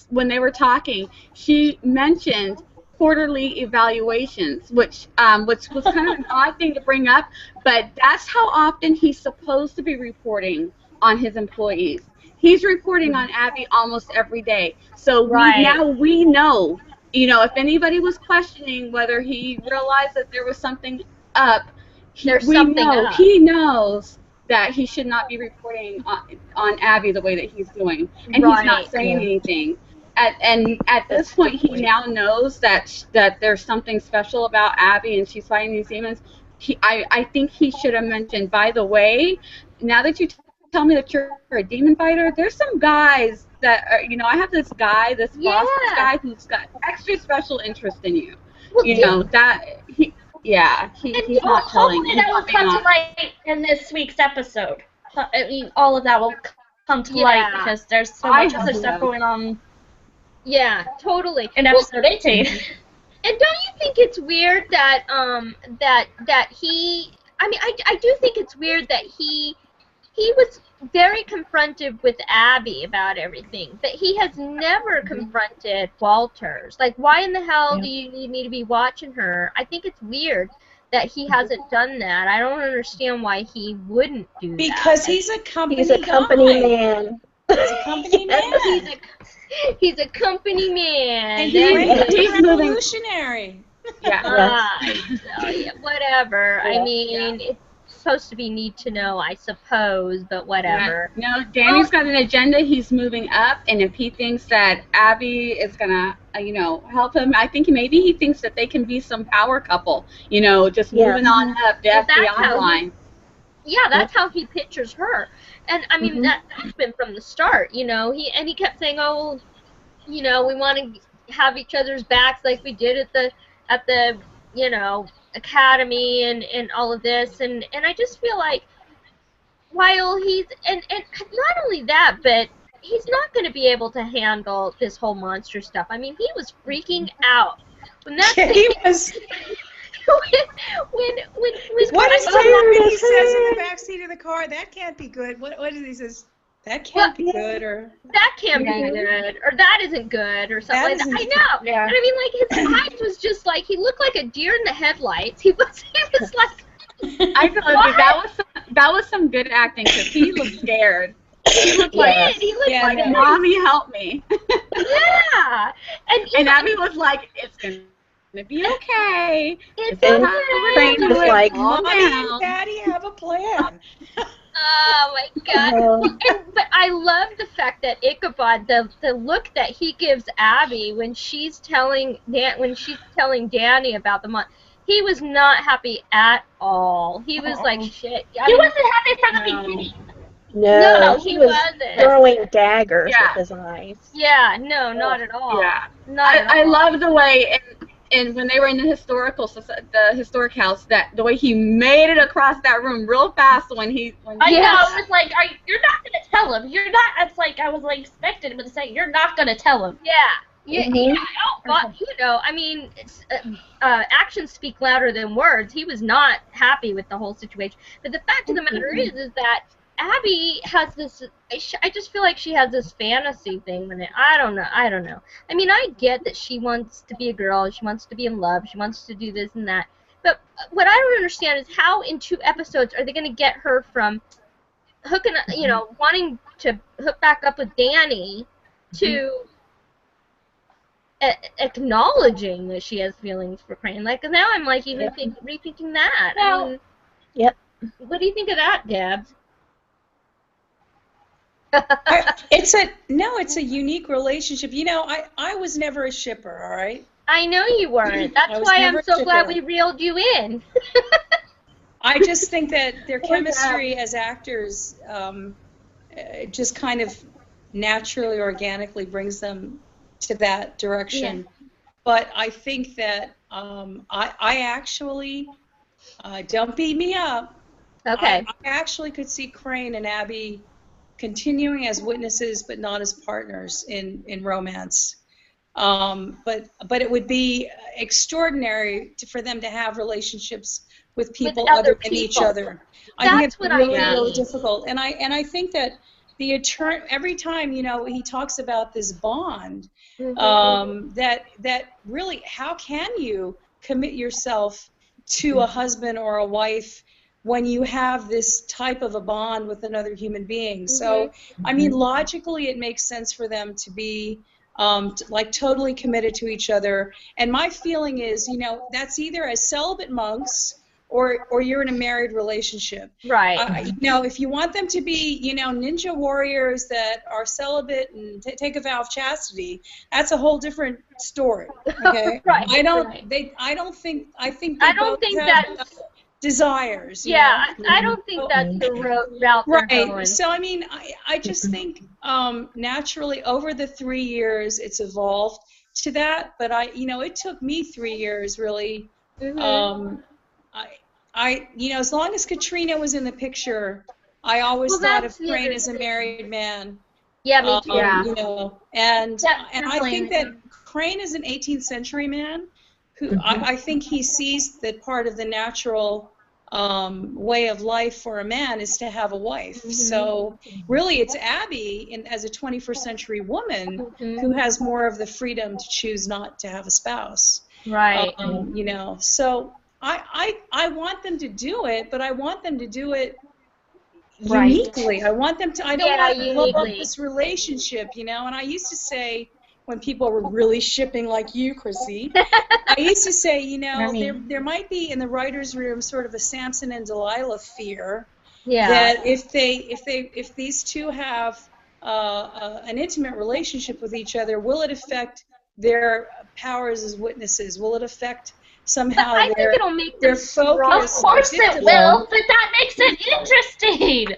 when they were talking, she mentioned quarterly evaluations, which was kind of an odd thing to bring up, but that's how often he's supposed to be reporting on his employees. He's reporting on Abby almost every day. So now we know, if anybody was questioning whether he realized that there was something up, he knows that he should not be reporting on Abby the way that he's doing, and he's not saying anything. At this point, he now knows that there's something special about Abby, and she's fighting these demons. I think he should have mentioned, by the way, now that you tell me that you're a demon fighter, there's some guys that are, I have this guy, this phosphorus guy who's got extra special interest in you. Well, he's not telling. Hopefully that will come to light in this week's episode. I mean, all of that will come to light because there's so much other stuff going on. Yeah, totally. In episode 18. And don't you think it's weird that that he? I mean, I do think it's weird that he was very confrontive with Abby about everything, but he has never confronted Walters. Like, why in the hell do you need me to be watching her? I think it's weird that he hasn't done that. I don't understand why he wouldn't do that. Because he's a company man. He's a company man. He's a company man. And he's revolutionary. Whatever. I mean, it's supposed to be need to know, I suppose, but whatever. Yeah. No, Danny's got an agenda. He's moving up, and if he thinks that Abby is gonna, help him, I think maybe he thinks that they can be some power couple. Just moving on up the FBI line. Yeah, that's how he pictures her. And I mean that's been from the start, he kept saying, "Oh, we want to have each other's backs like we did at the academy and all of this." And I just feel like while he's and not only that, but he's not going to be able to handle this whole monster stuff. I mean, he was freaking out when that he was. when what is that he says in the backseat of the car? That can't be good. What is he says? That can't be good, or that can't be good, or that isn't good, or something like that. I know. Yeah. And I mean, like, his eyes was just like, he looked like a deer in the headlights. He was like. I thought that was some good acting, because he looked scared. He looked like, "Mommy, help me." Yeah. And Abby was like, "It's gonna be okay. It's okay." He was like, "Mommy and Daddy have a plan." Oh my God! But I love the fact that Ichabod, the look that he gives Abby when she's telling Danny about the month, he was not happy at all. He was like, shit. He wasn't happy from the beginning. No, he was wasn't. throwing daggers with his eyes. Yeah, no, not at all. Yeah, not at all. I love the way. And when they were in the historic house, that the way he made it across that room real fast when I know, it was like, you're not gonna tell him. You're not. It's like I was like expecting him to say, you're not gonna tell him. Yeah. I mean, actions speak louder than words. He was not happy with the whole situation. But the fact of the matter is that Abby has this. I just feel like she has this fantasy thing with it. I don't know. I mean, I get that she wants to be a girl. She wants to be in love. She wants to do this and that. But what I don't understand is how in 2 episodes are they going to get her from hooking, wanting to hook back up with Danny, to acknowledging that she has feelings for Crane. Like, now I'm like even rethinking that. Well, I mean, Yep. what do you think of that, Deb? It's a unique relationship. I was never a shipper, all right? I know you weren't. That's was why never I'm a so glad shipper. we reeled you in. I just think that their chemistry as actors just kind of naturally, organically brings them to that direction. Yeah. But I think that I actually, don't beat me up, Okay. I actually could see Crane and Abby continuing as witnesses but not as partners in romance. But it would be extraordinary for them to have relationships with people other than each other. I think it's really, really difficult. And I think that every time, he talks about this bond, that really, how can you commit yourself to a husband or a wife when you have this type of a bond with another human being? So, I mean, logically, it makes sense for them to be like totally committed to each other. And my feeling is, that's either as celibate monks or you're in a married relationship. Right. If you want them to be, ninja warriors that are celibate and take a vow of chastity, that's a whole different story. Okay. Right. I think they both have desires. Yeah, I don't think that's the route they're going. Right. So, I mean, I just think naturally over the 3 years it's evolved to that. But it took me 3 years really. As long as Katrina was in the picture, I always thought of Crane as a married man. Yeah, me too. And I think that Crane is an 18th century man who I think he sees that part of the natural way of life for a man is to have a wife. So really it's Abby as a 21st century woman who has more of the freedom to choose not to have a spouse. Right. So I want them to do it, but I want them to do it uniquely. I want them to, I don't want to blow up this relationship, and I used to say, when people were really shipping like you, Chrissy, I used to say, there might be in the writer's room sort of a Samson and Delilah fear that if these two have an intimate relationship with each other, will it affect their powers as witnesses? Will it affect somehow I think it'll make their them focus? Of course it will, but that makes it interesting.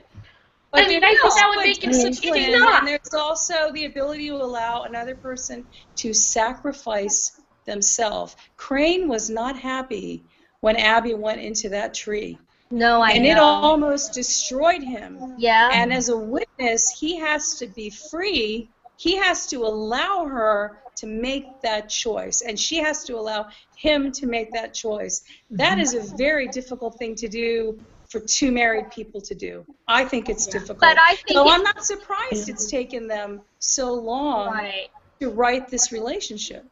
But I think that would make it discipline, and there's also the ability to allow another person to sacrifice themselves. Crane was not happy when Abby went into that tree. No, I know. And it almost destroyed him. Yeah. And as a witness, he has to be free. He has to allow her to make that choice, and she has to allow him to make that choice. That is a very difficult thing to do for two married people to do. I think it's difficult. But I think I'm not surprised it's taken them so long to write this relationship.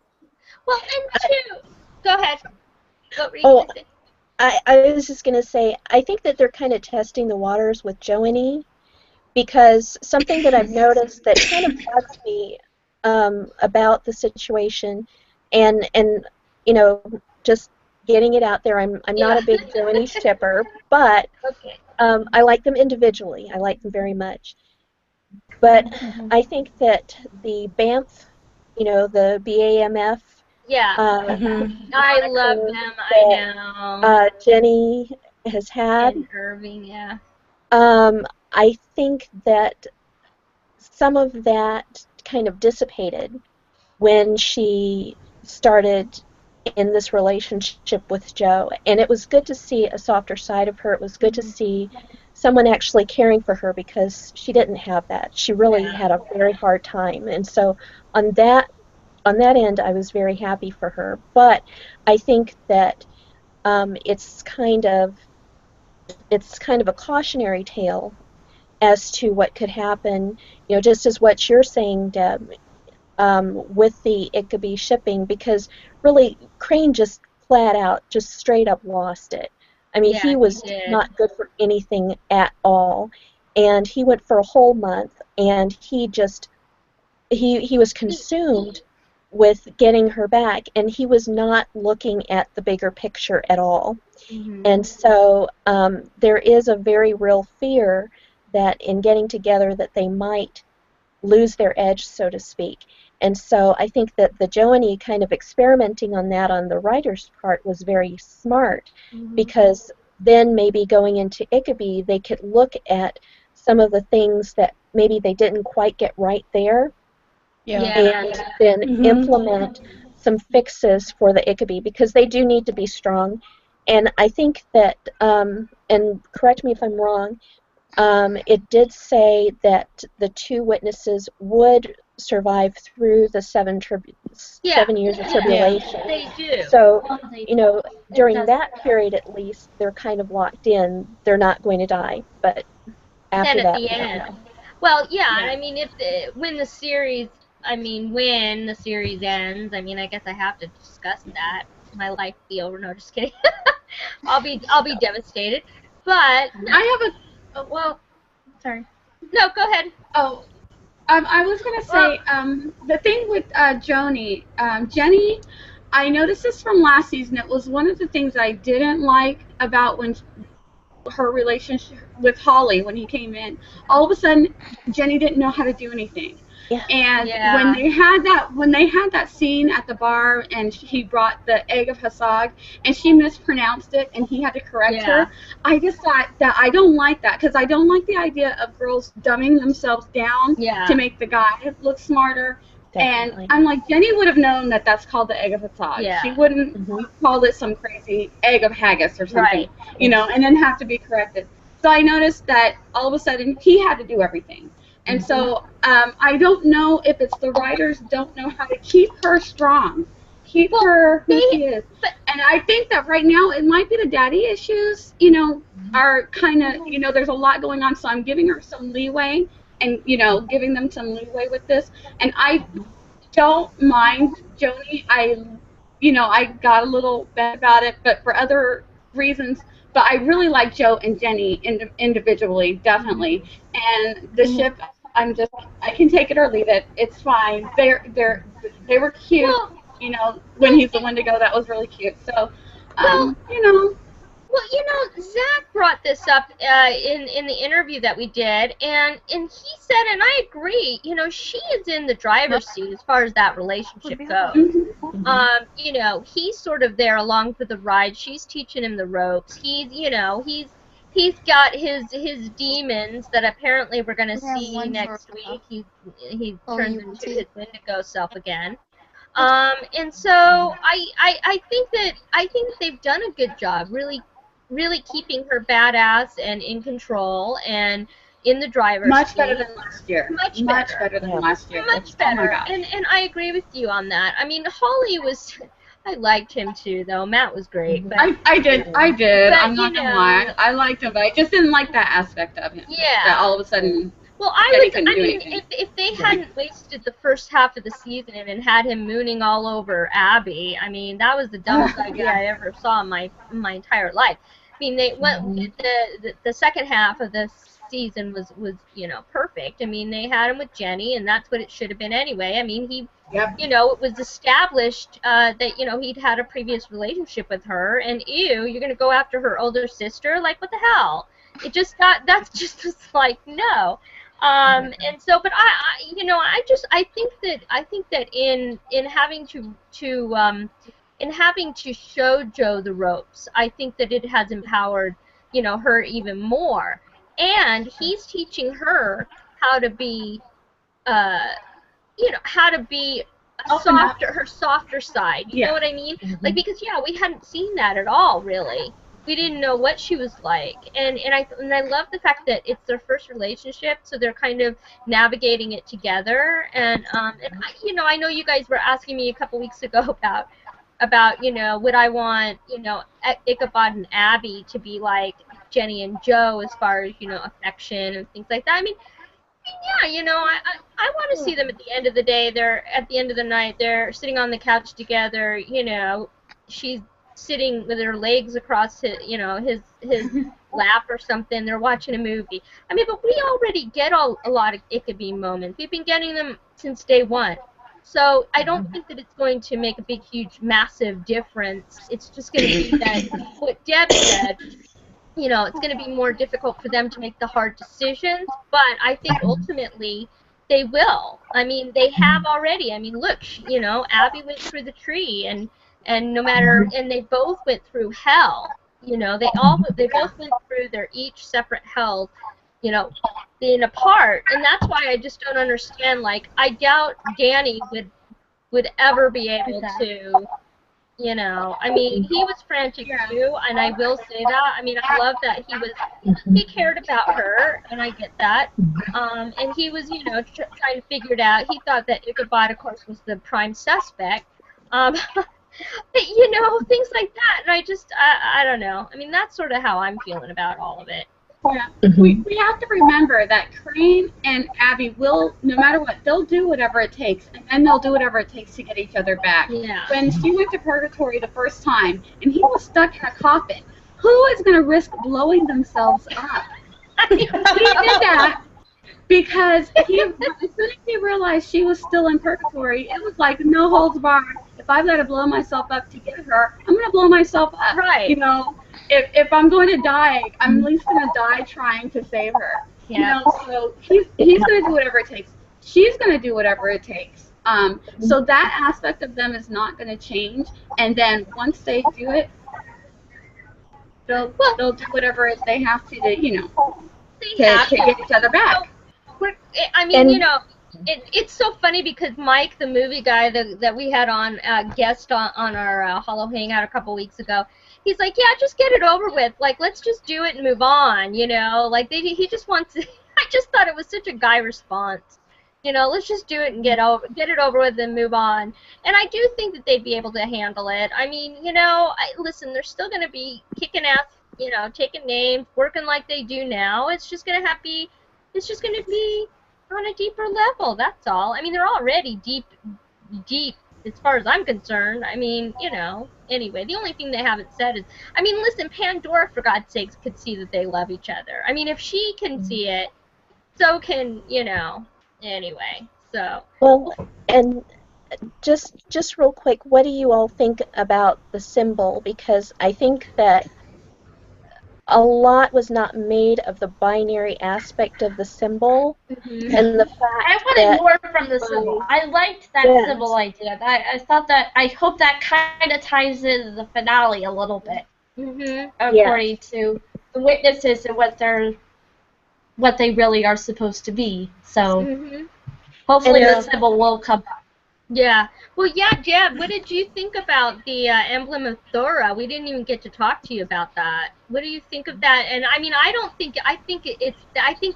Well, and two, go ahead. I was just going to say, I think that they're kind of testing the waters with Joe and E, because something that I've noticed that kind of bugs me about the situation, and just getting it out there, I'm not a big Joe and E shipper, but I like them individually. I like them very much. But I think that the BAMF, the BAMF, I love them. I know. Jenny has had. And Irving, I think that some of that kind of dissipated when she started in this relationship with Joe, and it was good to see a softer side of her. It was good to see someone actually caring for her, because she didn't have that. She really had a very hard time, and so on that end, I was very happy for her. But I think that it's kind of a cautionary tale as to what could happen, just as what you're saying, Deb, with the it could be shipping, because really Crane just flat out, just straight up lost it. I mean, he was not good for anything at all. and he went for a whole month, and he was consumed with getting her back, and he was not looking at the bigger picture at all. Mhm. And so there is a very real fear that in getting together that they might lose their edge, so to speak. And so I think that the Joanie kind of experimenting on that on the writer's part was very smart, because then maybe going into Ickaby, they could look at some of the things that maybe they didn't quite get right there, and then implement some fixes for the Ickaby, because they do need to be strong. And I think that, and correct me if I'm wrong, it did say that the two witnesses would survive through the 7 years of tribulation. They do. So, Well, they- you know, during does- that period at least, they're kind of locked in. They're not going to die. But after Then at that, the we don't end. know. Well, yeah, and I mean, when the series ends, I mean, I guess I have to discuss that. My life be over. No, just kidding. I'll be devastated. But I have a well, sorry. no, go ahead. Oh, I was gonna say the thing with Joni, Jenny. I noticed this from last season. It was one of the things I didn't like about when her relationship with Holly when he came in. All of a sudden, Jenny didn't know how to do anything. Yeah. And Yeah. when they had that scene at the bar and he brought the egg of Hasag and she mispronounced it and he had to correct her, I just thought that I don't like that, because I don't like the idea of girls dumbing themselves down to make the guy look smarter. Definitely. And I'm like, Jenny would have known that that's called the egg of Hasag. Yeah. She wouldn't call it some crazy egg of haggis or something, Right. you know, and then have to be corrected. So I noticed that all of a sudden he had to do everything. And so I don't know if it's the writers don't know how to keep her strong, keep her who she is. And I think that right now it might be the daddy issues, you know, are kind of, you know, there's a lot going on. So I'm giving her some leeway and, you know, giving them some leeway with this. And I don't mind Joni. I got a little bad about it, but for other reasons. But I really like Joe and Jenny individually, definitely. And the ship, I can take it or leave it. It's fine. They were cute. Well, you know, when he's the Wendigo, that was really cute. So, you know. Well, you know, Zach brought this up in the interview that we did, and he said, and I agree, you know, she is in the driver's seat as far as that relationship goes. You know, he's sort of there along for the ride. She's teaching him the ropes. He's got his demons that apparently we're going to see next week. He turns into his Wendigo self again. And so I think that they've done a good job, really keeping her badass and in control and in the driver's Much seat. better than last year. Much better than last year. Much Oh better. my gosh. And I agree with you on that. I mean, Holly was, I liked him too, though. Matt was great. But I did. But, I'm not gonna lie. I liked him, but I just didn't like that aspect of him. Yeah. That all of a sudden. Well, if they hadn't wasted the first half of the season and had him mooning all over Abby, I mean, that was the dumbest idea I ever saw in my entire life. I mean, they went the second half of the season was you know, perfect. I mean, they had him with Jenny, and that's what it should have been anyway. I mean, you know, it was established that, you know, he'd had a previous relationship with her, and ew, you're gonna go after her older sister? Like, what the hell? It just that's just was like, no. And so, but I think that in having to show Joe the ropes, I think that it has empowered, you know, her even more. And he's teaching her how to be, you know, how to be her softer side. You know what I mean? Like, because we hadn't seen that at all, really. We didn't know what she was like, and I love the fact that it's their first relationship, so they're kind of navigating it together. And I know you guys were asking me a couple weeks ago about you know, would I want, you know, Ichabod and Abby to be like Jenny and Joe as far as, you know, affection and things like that. I mean, yeah, you know, I want to see them at the end of the day. At the end of the night, they're sitting on the couch together. You know, she's sitting with their legs across his, his lap or something. They're watching a movie. I mean, but we already get a lot of Ichabod moments. We've been getting them since day one. So I don't think that it's going to make a big, huge, massive difference. It's just going to be that what Deb said. It's going to be more difficult for them to make the hard decisions, but I think ultimately they will. I mean, they have already. I mean, look, Abby went through the tree, and no matter, and they both went through hell. They both went through their each separate hell, being apart, and that's why I just don't understand. Like, I doubt Danny would ever be able to. I mean, he was frantic too, and I will say that. I mean, I love that he cared about her, and I get that. And he was, trying to figure it out. He thought that Ichabod, of course, was the prime suspect. But, things like that, and I don't know. I mean, that's sort of how I'm feeling about all of it. Yeah. We have to remember that Crane and Abby will, no matter what, they'll do whatever it takes, and then they'll do whatever it takes to get each other back. Yeah. When she went to Purgatory the first time, and he was stuck in a coffin, who is going to risk blowing themselves up? He did that because as soon as he realized she was still in Purgatory, it was like no holds barred. If I've got to blow myself up to get her, I'm going to blow myself up. Right. If I'm going to die, I'm at least going to die trying to save her. Yeah. So he's going to do whatever it takes. She's going to do whatever it takes. So that aspect of them is not going to change. And then once they do it, they'll do whatever they have to get each other back. I mean, it's so funny because Mike, the movie guy that we had on guest on our Hollow Hangout a couple weeks ago, he's like, yeah, just get it over with. Like, let's just do it and move on, Like, he just wants to, I just thought it was such a guy response. Let's just do it and get it over with and move on. And I do think that they'd be able to handle it. I mean, listen, they're still going to be kicking ass, taking names, working like they do now. It's just going to be on a deeper level, that's all. I mean, they're already deep as far as I'm concerned. I mean, anyway, the only thing they haven't said is, I mean, listen, Pandora, for God's sakes, could see that they love each other. I mean, if she can see it, so can, anyway, so. Well, and just real quick, what do you all think about the symbol? Because I think that a lot was not made of the binary aspect of the symbol, and the fact I wanted more from the symbol. I liked that symbol idea. I thought that, I hope that kind of ties into the finale a little bit, according to the witnesses and what they really are supposed to be. So hopefully the symbol will come up. Yeah. Well, yeah, Deb, what did you think about the emblem of Thora? We didn't even get to talk to you about that. What do you think of that? And I mean, I think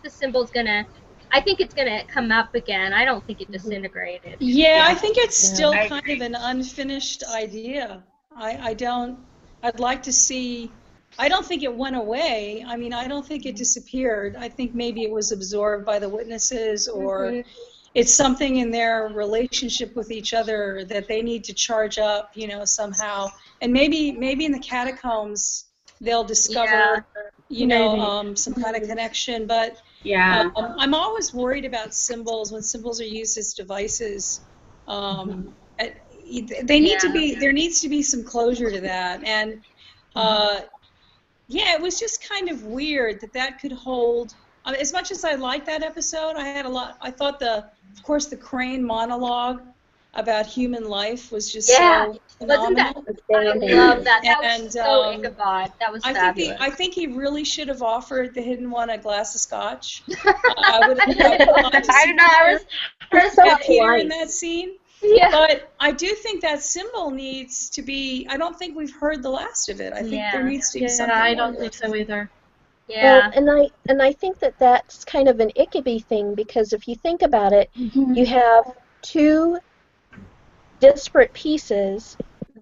the symbol's gonna, I think it's gonna come up again. I don't think it disintegrated. Yeah, I think it's still kind of an unfinished idea. I'd like to see, I don't think it went away. I mean, I don't think it disappeared. I think maybe it was absorbed by the witnesses, or it's something in their relationship with each other that they need to charge up, somehow. And maybe in the catacombs they'll discover, some kind of connection. But I'm always worried about symbols when symbols are used as devices. They need to be. There needs to be some closure to that. And it was just kind of weird that could hold. As much as I liked that episode, I thought of course, the Crane monologue about human life was just so phenomenal. I love that. That was so Ichabod. That was fabulous. I think he really should have offered the hidden one a glass of scotch. I would have liked to see Peter in that scene. Yeah. But I do think that symbol needs to be. I don't think we've heard the last of it. I think there needs to be something. I don't think so either. Yeah. Well, and I think that's kind of an Ichabod thing, because if you think about it, you have two disparate pieces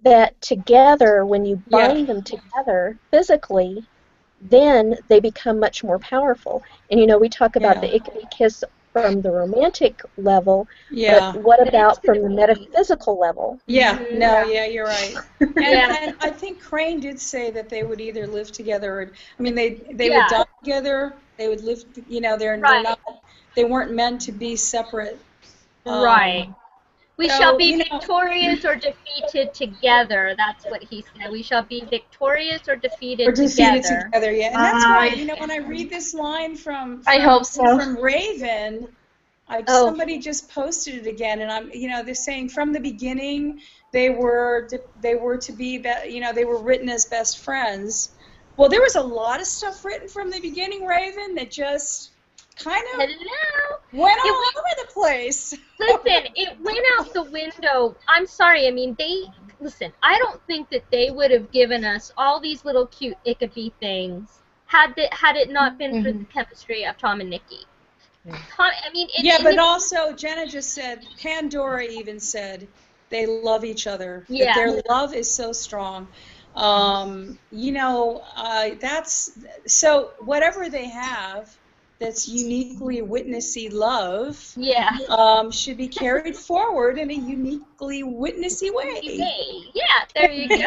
that together, when you bind them together physically, then they become much more powerful. And we talk about the Ichabod kiss from the romantic level, Yeah. but what about from the metaphysical level? Yeah, Mhm. no, yeah, you're right. And, Yeah. and I think Crane did say that they would either live together or, I mean, they Yeah. would die together, they would live, you know, they're Right. not, they weren't meant to be separate. Right. We so, shall be you know- victorious or defeated together. That's what he said. We shall be victorious or defeated We're defeated together. together, yeah. And that's why, you know, when I read this line from I hope so. from Raven, Oh. somebody just posted it again, and I'm, you know, they're saying from the beginning they were to be, you know, they were written as best friends. Well, there was a lot of stuff written from the beginning, Raven, that just kind of Hello. went all over the place. Listen, it went out the window. I'm sorry. I mean, listen. I don't think that they would have given us all these little cute Ickaby things had it not been for the chemistry of Tom and Nikki. Tom, I mean, But also Jenna just said, Pandora even said they love each other. Yeah. That their love is so strong. You know, that's so whatever they have that's uniquely witnessy love. Yeah. Should be carried forward in a uniquely witnessy way. Yeah, there you go.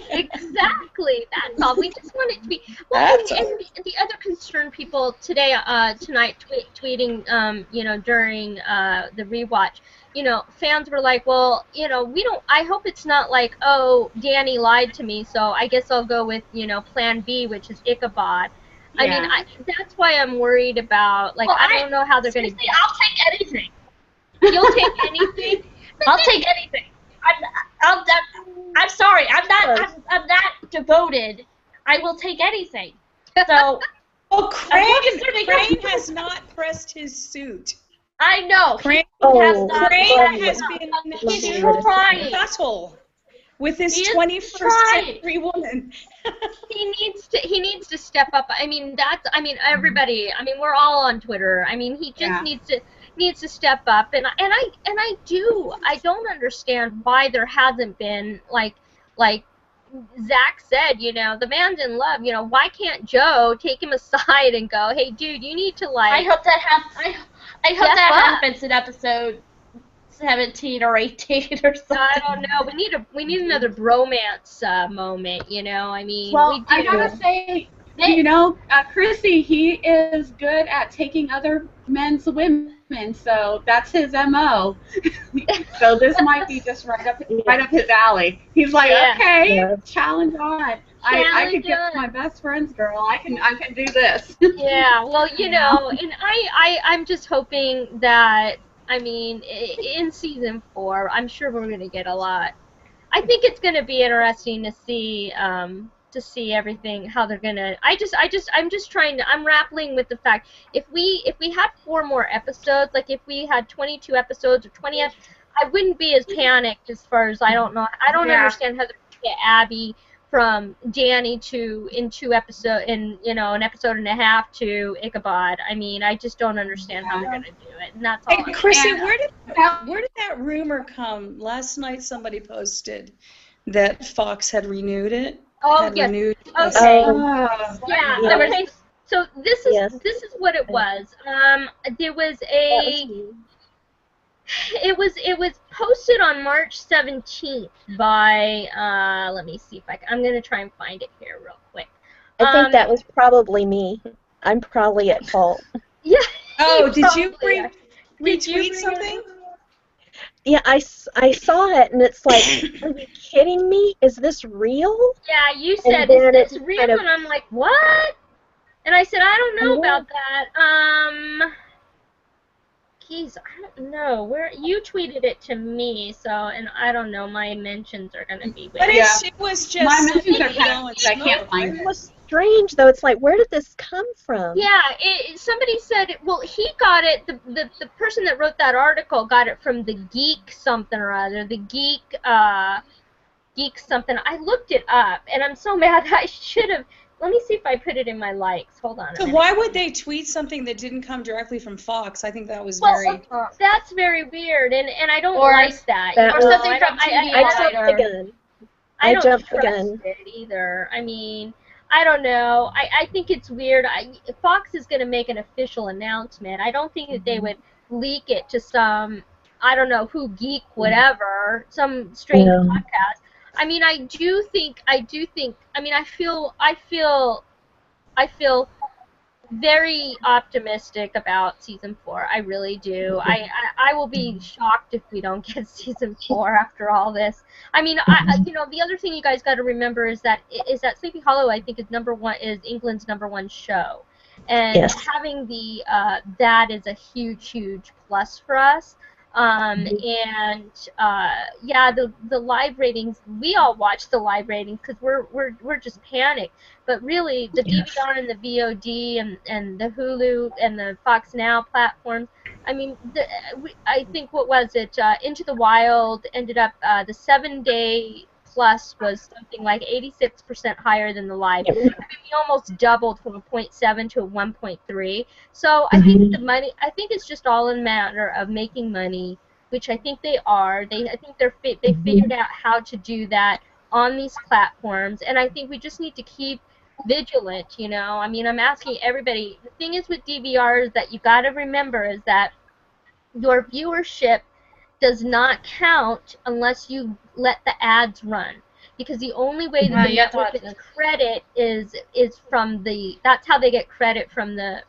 Exactly. That's all. We just want it to be. Well, and the other concerned people tonight tweeting, you know, during the rewatch, you know, fans were like, well, you know, I hope it's not like, oh, Danny lied to me, so I guess I'll go with, you know, plan B, which is Ichabod. I mean, that's why I'm worried about, like, well, I don't know how they're going to get. I'll take anything. You'll take anything? I'll take anything. I'm sorry. I'm not devoted. I will take anything. So. Well, Crane has not pressed his suit. I know. Crane has been subtle with his 21st century woman. He needs to step up. I mean, everybody. I mean, we're all on Twitter. I mean, he just needs to step up. And I don't understand why there hasn't been like Zach said, you know, the man's in love. You know, why can't Joe take him aside and go, hey, dude, you need to like. I hope that happens in episode 17 or 18 or something. I don't know. We need another bromance moment. You know, I mean, well, we do. I gotta say, you know, Chrissy, he is good at taking other men's women, so that's his MO. So this might be just right up his alley. He's like, okay, challenge on. I could get my best friend's girl. I can do this. Yeah, well, you know, and I'm just hoping that, I mean, in season 4, I'm sure we're gonna get a lot. I think it's gonna be interesting to see everything, how they're gonna. I'm grappling with the fact if we had 4 more episodes, like if we had 22 episodes or 20, I wouldn't be as panicked as far as I don't understand how they're gonna get Abby from Danny in 2 episodes, in, you know, an episode and a half to Ichabod. I mean, I just don't understand how they're gonna do it, and that's all. Hey, Chrissy, where did that rumor come? Last night somebody posted that Fox had renewed it. Oh, yes. Okay. Yeah. Okay. So this is what it was. There was It was posted on March 17th by let me see if I'm going to try and find it here real quick. I think that was probably me. I'm probably at fault. Yeah. Oh, did you retweet something? Yeah, I saw it, and it's like, are you kidding me? Is this real? Yeah, you said, is this real? And I'm like, what? And I said, I don't know about that. Geez, I don't know. You tweeted it to me, so, and I don't know. My mentions are gonna be weird. But it was just. My mentions are kind of. I can't find it. It was strange, though. It's like, where did this come from? Yeah, somebody said, well, he got it. The person that wrote that article got it from the Geek something or other. The Geek something. I looked it up, and I'm so mad. I should have. Let me see if I put it in my likes. Hold on. So why would they tweet something that didn't come directly from Fox? I think that was that's very weird, and I don't like that. Or something from TV. I jumped the gun. I don't trust it either. I mean, I don't know. I think it's weird. Fox is going to make an official announcement. I don't think that they would leak it to some, I don't know who, geek, whatever, some strange podcast. I mean, I do think, I mean, I feel very optimistic about season 4. I really do. I will be shocked if we don't get season 4 after all this. I mean, you know, the other thing you guys got to remember is that Sleepy Hollow, I think, is England's #1 show, and having the that is a huge plus for us. And yeah, the live ratings, we all watch the live ratings because we're just panicked. But really, the DVR and the VOD and the Hulu and the Fox Now platforms, I mean, I think, what was it? Into the Wild ended up, the 7-day plus was something like 86% higher than the live. I mean, we almost doubled from a 0.7 to a 1.3. So I think I think it's just all in a matter of making money, which I think they are. I think they figured out how to do that on these platforms, and I think we just need to keep vigilant, you know. I mean, I'm asking everybody. The thing is with DVRs that you got to remember is that your viewership does not count unless you let the ads run, because the only way that the network gets credit is from that's how they get credit from the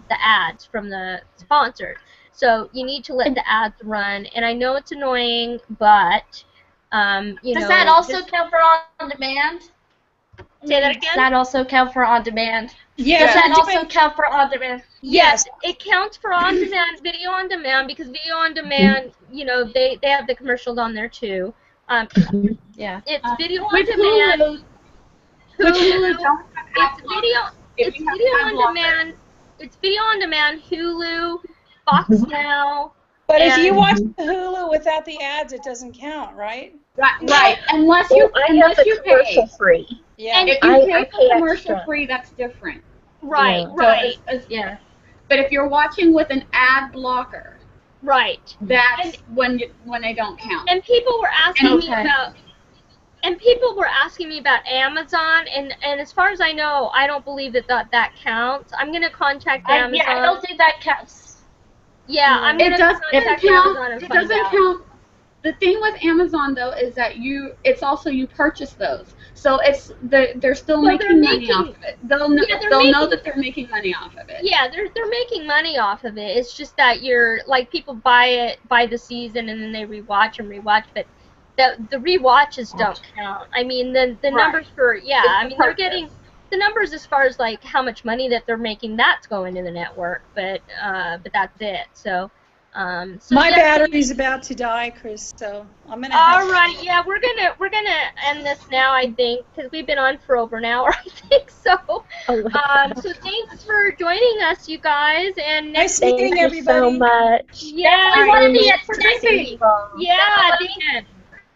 ads, from the sponsors. So you need to let the ads run, and I know it's annoying, but you know. Does that also count for on demand? Say that again? Does that also count for on demand? Yeah. Does that also count for on demand? Yes, it counts for on demand, video on demand, because video on demand, you know, they have the commercials on there too. Yeah. It's video on demand. Hulu. It's video on demand. It's video on demand. Hulu, Fox Now. But if you watch Hulu without the ads, it doesn't count, right? Right. Unless you pay. Free. Yeah. And if you pay for commercial free, that's different. Right. Yeah. But if you're watching with an ad blocker, that's when they don't count. And people were asking me about. And people were asking me about Amazon, and as far as I know, I don't believe that counts. I'm gonna contact Amazon. Yeah, I don't think that counts. Yeah, I'm gonna contact Amazon and it find doesn't out. count. The thing with Amazon though is that it's also you purchase those, so they're still making money off of it. They'll know that they're making money off of it. Yeah, they're making money off of it. It's just that you're like, people buy the season and then they rewatch, but the rewatches don't count. I mean, the numbers for I mean, they're getting the numbers as far as like how much money that they're making. That's going to the network, but that's it. So. My battery's about to die, Chris. So I'm gonna. All right, yeah, we're gonna end this now, I think, because we've been on for over an hour, I think. So, so thanks for joining us, you guys, and nice meeting everybody. Thank you so much. Yeah, we want to be at Chrissy. Yeah,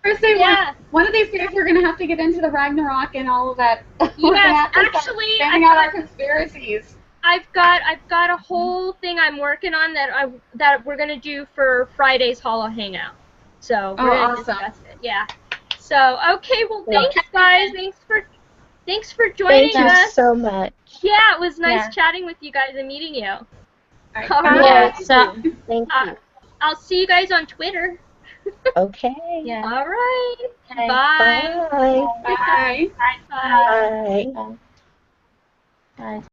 Chrissy, one of these days we're gonna have to get into the Ragnarok and all of that. Yes, actually, finding out our conspiracies. I've got a whole thing I'm working on that we're gonna do for Friday's Hollow Hangout. So we're gonna discuss it. Yeah. So okay, well, thanks guys. Thanks for joining us. Thank you so much. Yeah, it was nice chatting with you guys and meeting you. All right. Thank you. I'll see you guys on Twitter. Okay. Yeah. All right. Okay. Bye. Bye. Bye. Bye. Bye. Bye.